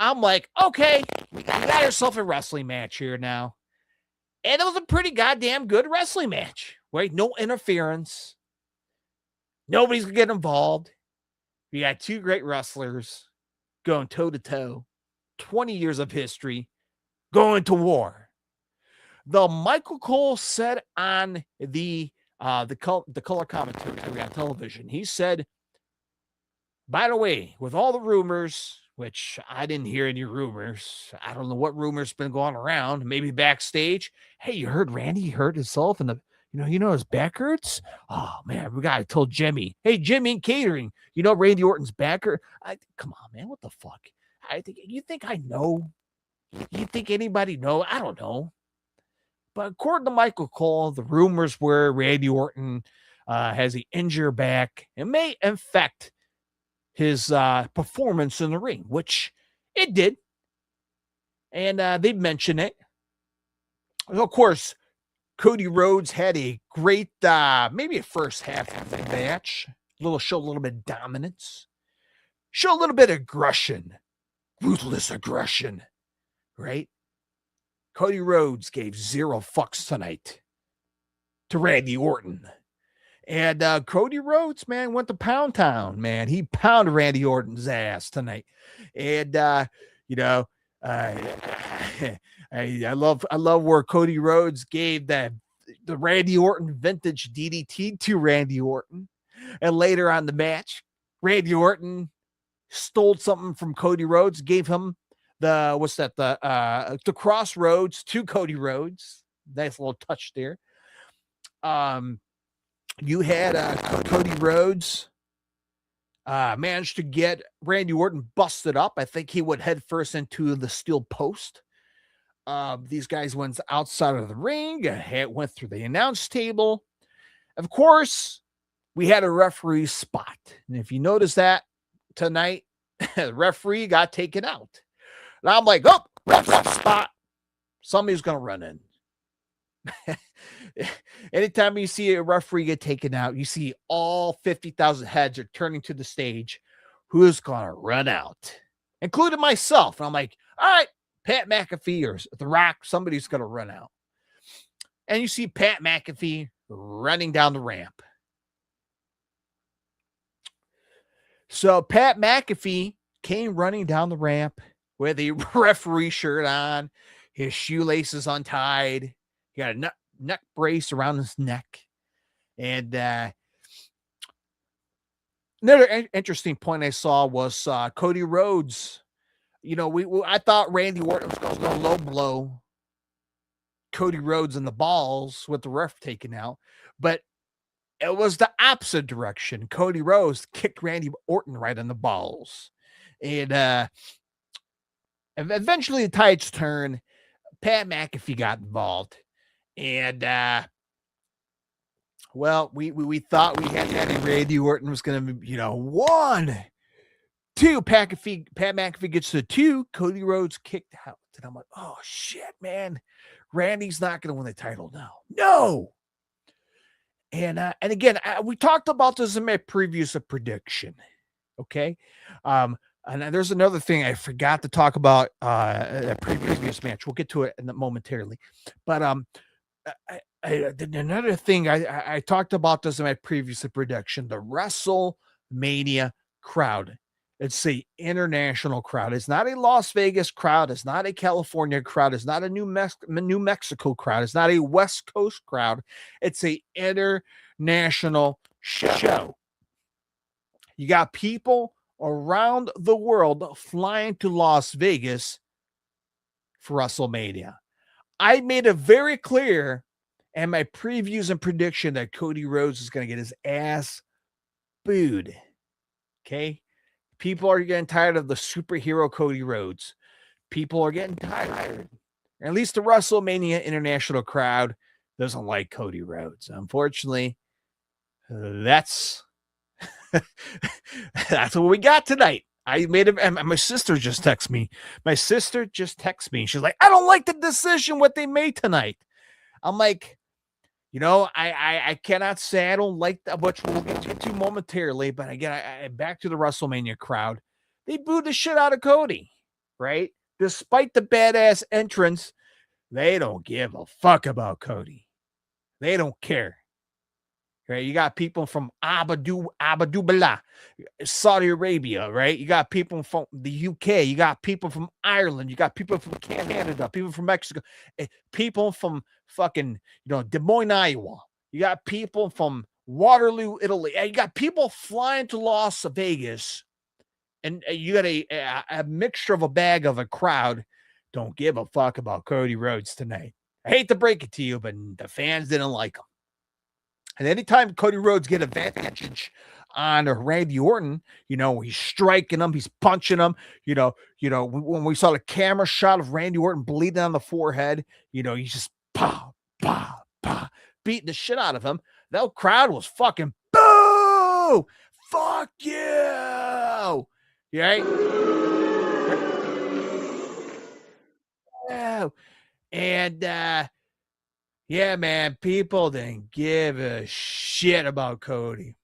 I'm like, okay, we got ourselves a wrestling match here now. And it was a pretty goddamn good wrestling match, right? No interference. Nobody's going to get involved. We got two great wrestlers going toe-to-toe. 20 years of history going to war. The Michael Cole said on the color commentary on television, he said, by the way, with all the rumors, which I didn't hear any rumors. I don't know what rumors been going around. Maybe backstage. Hey, you heard Randy hurt himself and his back hurts? Oh man, we gotta tell Jimmy. Hey, Jimmy in catering. You know Randy Orton's back hurt? Come on, man. What the fuck? You think I know? You think anybody know? I don't know. But according to Michael Cole, the rumors were Randy Orton has an injured back and may affect his performance in the ring, which it did. And they mentioned it. Of course, Cody Rhodes had a great, maybe a first half of the match. Show a little bit of dominance. Show a little bit of aggression. Ruthless aggression. Right? Cody Rhodes gave 0 fucks tonight to Randy Orton. And Cody Rhodes, man, went to Pound Town, man. He pounded Randy Orton's ass tonight. And, I love where Cody Rhodes gave the Randy Orton vintage DDT to Randy Orton. And later on the match, Randy Orton stole something from Cody Rhodes, gave him the crossroads to Cody Rhodes. Nice little touch there. You had Cody Rhodes managed to get Randy Orton busted up. I think he went head first into the steel post. These guys went outside of the ring, went through the announce table. Of course, we had a referee spot. And if you notice that tonight, the referee got taken out. And I'm like, oh, ref spot. Somebody's going to run in. Anytime you see a referee get taken out, you see all 50,000 heads are turning to the stage. Who's going to run out? Including myself. And I'm like, all right, Pat McAfee or The Rock, somebody's going to run out. And you see Pat McAfee running down the ramp. So Pat McAfee came running down the ramp with a referee shirt on, his shoelaces untied. He got a neck brace around his neck. And another interesting point I saw was Cody Rhodes. You know, I thought Randy Orton was going to low blow Cody Rhodes in the balls with the ref taken out, but it was the opposite direction. Cody Rhodes kicked Randy Orton right in the balls. And eventually the tides turned. Pat McAfee got involved. And well, we thought we had Randy Orton was going to be, 1, 2. Pat McAfee gets to 2. Cody Rhodes kicked out. And I'm like, oh, shit, man. Randy's not going to win the title now. No. And again, we talked about this in my previous prediction. Okay. And there's another thing I forgot to talk about a previous match. We'll get to it momentarily. But another thing I talked about this in my previous prediction, the WrestleMania crowd. It's a international crowd. It's not a Las Vegas crowd. It's not a California crowd. It's not a New Mexico crowd. It's not a West Coast crowd. It's a international show. You got people around the world flying to Las Vegas for WrestleMania. I made it very clear in my previews and prediction that Cody Rhodes is going to get his ass booed. Okay? People are getting tired of the superhero Cody Rhodes. People are getting tired. At least the WrestleMania international crowd doesn't like Cody Rhodes. Unfortunately, that's what we got tonight. I made it, and my sister just texted me. She's like, I don't like the decision what they made tonight. I'm like, I cannot say I don't like that, which we'll get to momentarily. But again, I back to the WrestleMania crowd. They booed the shit out of Cody, right? Despite the badass entrance, they don't give a fuck about Cody. They don't care. Right? You got people from Abu Dhabi, Saudi Arabia, right? You got people from the UK. You got people from Ireland. You got people from Canada, people from Mexico, people from fucking, Des Moines, Iowa. You got people from Waterloo, Italy. You got people flying to Las Vegas, and you got a mixture of a bag of a crowd. Don't give a fuck about Cody Rhodes tonight. I hate to break it to you, but the fans didn't like him. And anytime Cody Rhodes get advantage on Randy Orton, he's striking him, he's punching him. When we saw the camera shot of Randy Orton bleeding on the forehead, he's just pow, pow, pow, beating the shit out of him. That crowd was fucking boo! Fuck you! Right? And yeah, man, people didn't give a shit about Cody.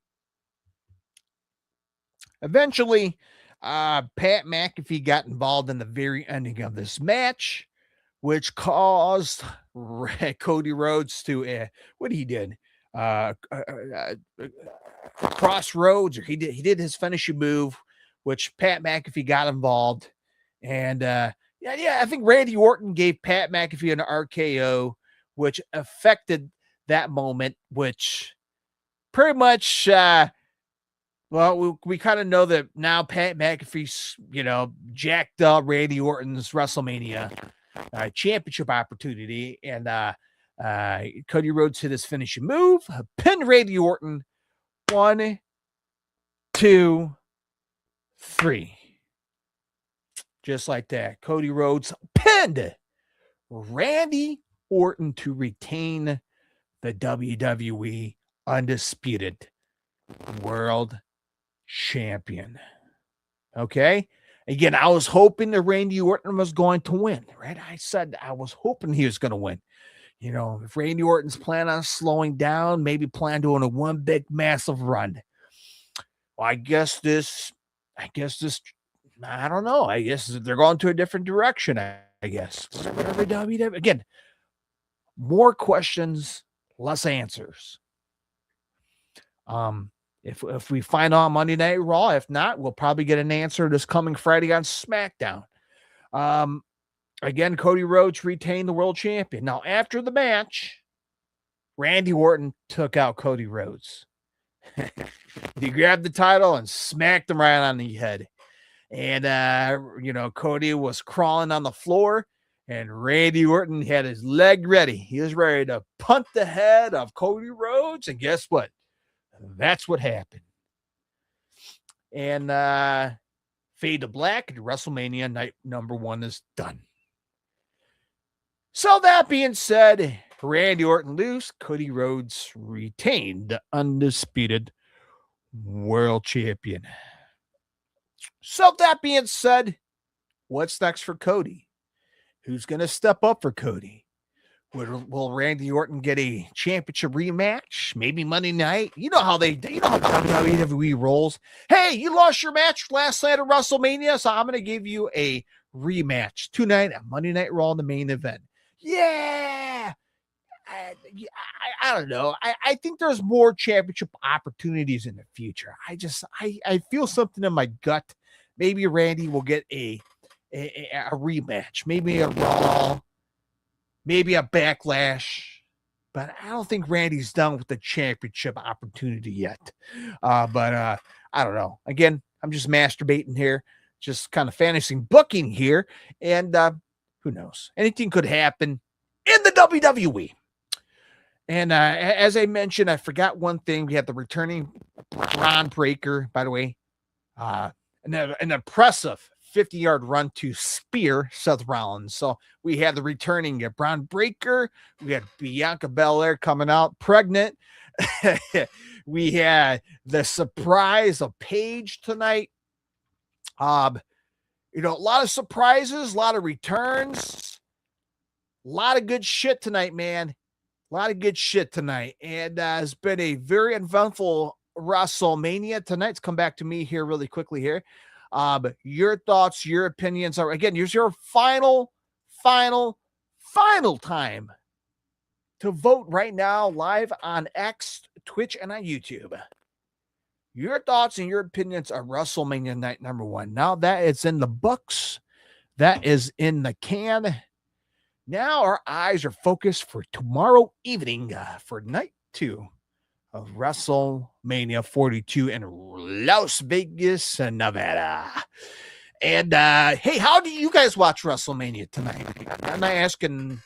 Eventually, Pat McAfee got involved in the very ending of this match, which caused Cody Rhodes to what he did, crossroads, or he did his finishing move, which Pat McAfee got involved, and I think Randy Orton gave Pat McAfee an RKO, which affected that moment, which pretty much, we kind of know that now Pat McAfee's, jacked up Randy Orton's WrestleMania championship opportunity, and Cody Rhodes hit his finishing move, pinned Randy Orton, 1, 2, 3. Just like that, Cody Rhodes pinned Randy Orton to retain the WWE Undisputed World Champion. Okay. Again, I was hoping that Randy Orton was going to win, right? I said I was hoping he was going to win. You know, if Randy Orton's planning on slowing down, maybe plan doing a one big massive run. Well, I guess this, I don't know. I guess they're going to a different direction. I guess. Whatever WWE. Again, more questions, less answers. If we find out Monday Night Raw, if not, we'll probably get an answer this coming Friday on SmackDown. Again, Cody Rhodes retained the world champion. Now, after the match, Randy Orton took out Cody Rhodes. He grabbed the title and smacked him right on the head. And, Cody was crawling on the floor, and Randy Orton had his leg ready. He was ready to punt the head of Cody Rhodes. And guess what? That's what happened. And fade to black. WrestleMania night number 1 is done. So that being said, Randy Orton lose, Cody Rhodes retained the undisputed world champion. So that being said, what's next for Cody? Who's going to step up for Cody? Will Randy Orton get a championship rematch? Maybe Monday night? You know how WWE rolls. Hey, you lost your match last night at WrestleMania, so I'm going to give you a rematch tonight at Monday Night Raw in the main event. Yeah. I don't know. I think there's more championship opportunities in the future. I feel something in my gut. Maybe Randy will get a rematch. Maybe a Raw. Maybe a Backlash. But I don't think Randy's done with the championship opportunity yet. But I don't know. Again, I'm just masturbating here. Just kind of fantasy booking here. And who knows? Anything could happen in the WWE. And as I mentioned, I forgot one thing. We had the returning Braun Breaker, by the way. An impressive 50-yard run to spear Seth Rollins. So we had the returning Braun Breaker. We had Bianca Belair coming out pregnant. We had the surprise of Paige tonight. A lot of surprises, a lot of returns, a lot of good shit tonight, man. A lot of good shit tonight. And it's been a very eventful WrestleMania. Tonight's come back to me here really quickly here. Your thoughts, your opinions are, again, here's your final time to vote right now live on X, Twitch, and on YouTube. Your thoughts and your opinions are WrestleMania night number 1. Now that it's in the books, that is in the can. Now our eyes are focused for tomorrow evening for night 2 of WrestleMania 42 in Las Vegas, Nevada. And hey, how do you guys watch WrestleMania tonight? I'm not asking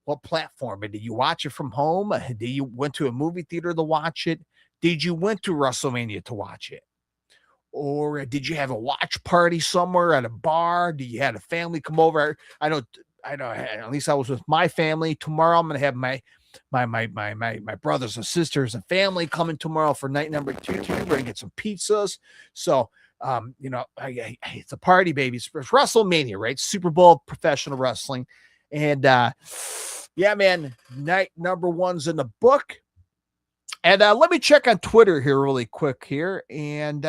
what platform, but did you watch it from home? Did you went to a movie theater to watch it? Did you went to WrestleMania to watch it? Or did you have a watch party somewhere at a bar? Did you have a family come over? I know, at least I was with my family. Tomorrow I'm going to have my brothers and sisters and family coming tomorrow for night number 2. We're going to get some pizzas. So, it's a party, baby. It's WrestleMania, right? Super Bowl professional wrestling. And, yeah, man, night number 1's in the book. And let me check on Twitter here really quick here. And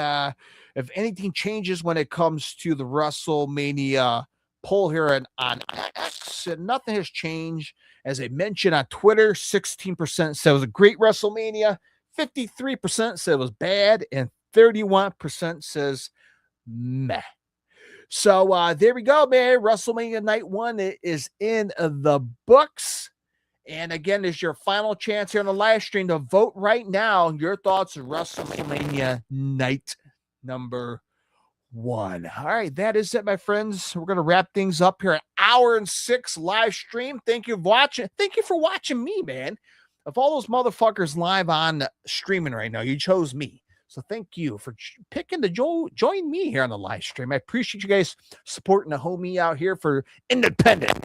if anything changes when it comes to the WrestleMania poll here on X, nothing has changed. As I mentioned on Twitter, 16% said it was a great WrestleMania, 53% said it was bad, and 31% says meh. So there we go, man. WrestleMania night 1 is in the books. And again, there's your final chance here on the live stream to vote right now. Your thoughts on WrestleMania night number 1. All right, that is it, my friends. We're going to wrap things up here. An hour and 6 live stream. Thank you for watching. Thank you for watching me, man. Of all those motherfuckers live on streaming right now, you chose me. So thank you for picking to join me here on the live stream. I appreciate you guys supporting the homie out here for independent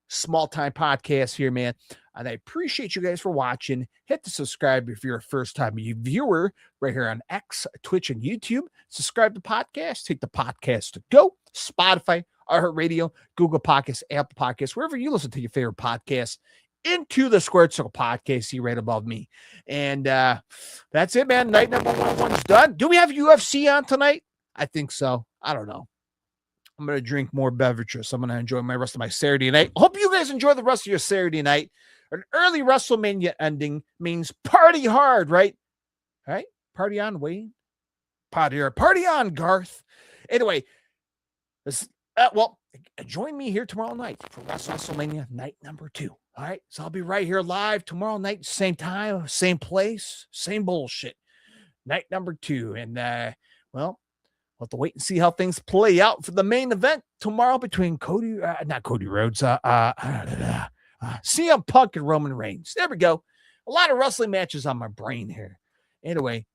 small time podcast here, man. And I appreciate you guys for watching. Hit the subscribe if you're a first-time viewer right here on X, Twitch, and YouTube. Subscribe to the podcast. Take the podcast to go. Spotify, iHeartRadio, Google Podcasts, Apple Podcasts, wherever you listen to your favorite podcasts. Into the Squared Circle podcast, see right above me. And that's it, man. Night number one's done. Do we have UFC on tonight? I think so. I don't know. I'm going to drink more beverages. I'm going to enjoy my rest of my Saturday night. Hope you guys enjoy the rest of your Saturday night. An early WrestleMania ending means party hard, right? All right? Party on, Wayne. Party on, Garth. Anyway, join me here tomorrow night for WrestleMania night number 2. All right? So I'll be right here live tomorrow night, same time, same place, same bullshit. Night number 2. And, we'll have to wait and see how things play out for the main event tomorrow between not Cody Rhodes, CM Punk and Roman Reigns. There we go. A lot of wrestling matches on my brain here. Anyway,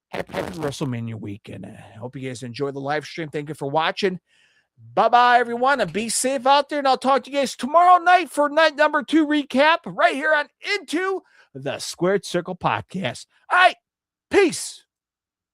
happy WrestleMania weekend. I hope you guys enjoy the live stream. Thank you for watching. Bye-bye, everyone, and be safe out there. And I'll talk to you guys tomorrow night for night number 2 recap right here on Into the Squared Circle podcast. All right, peace.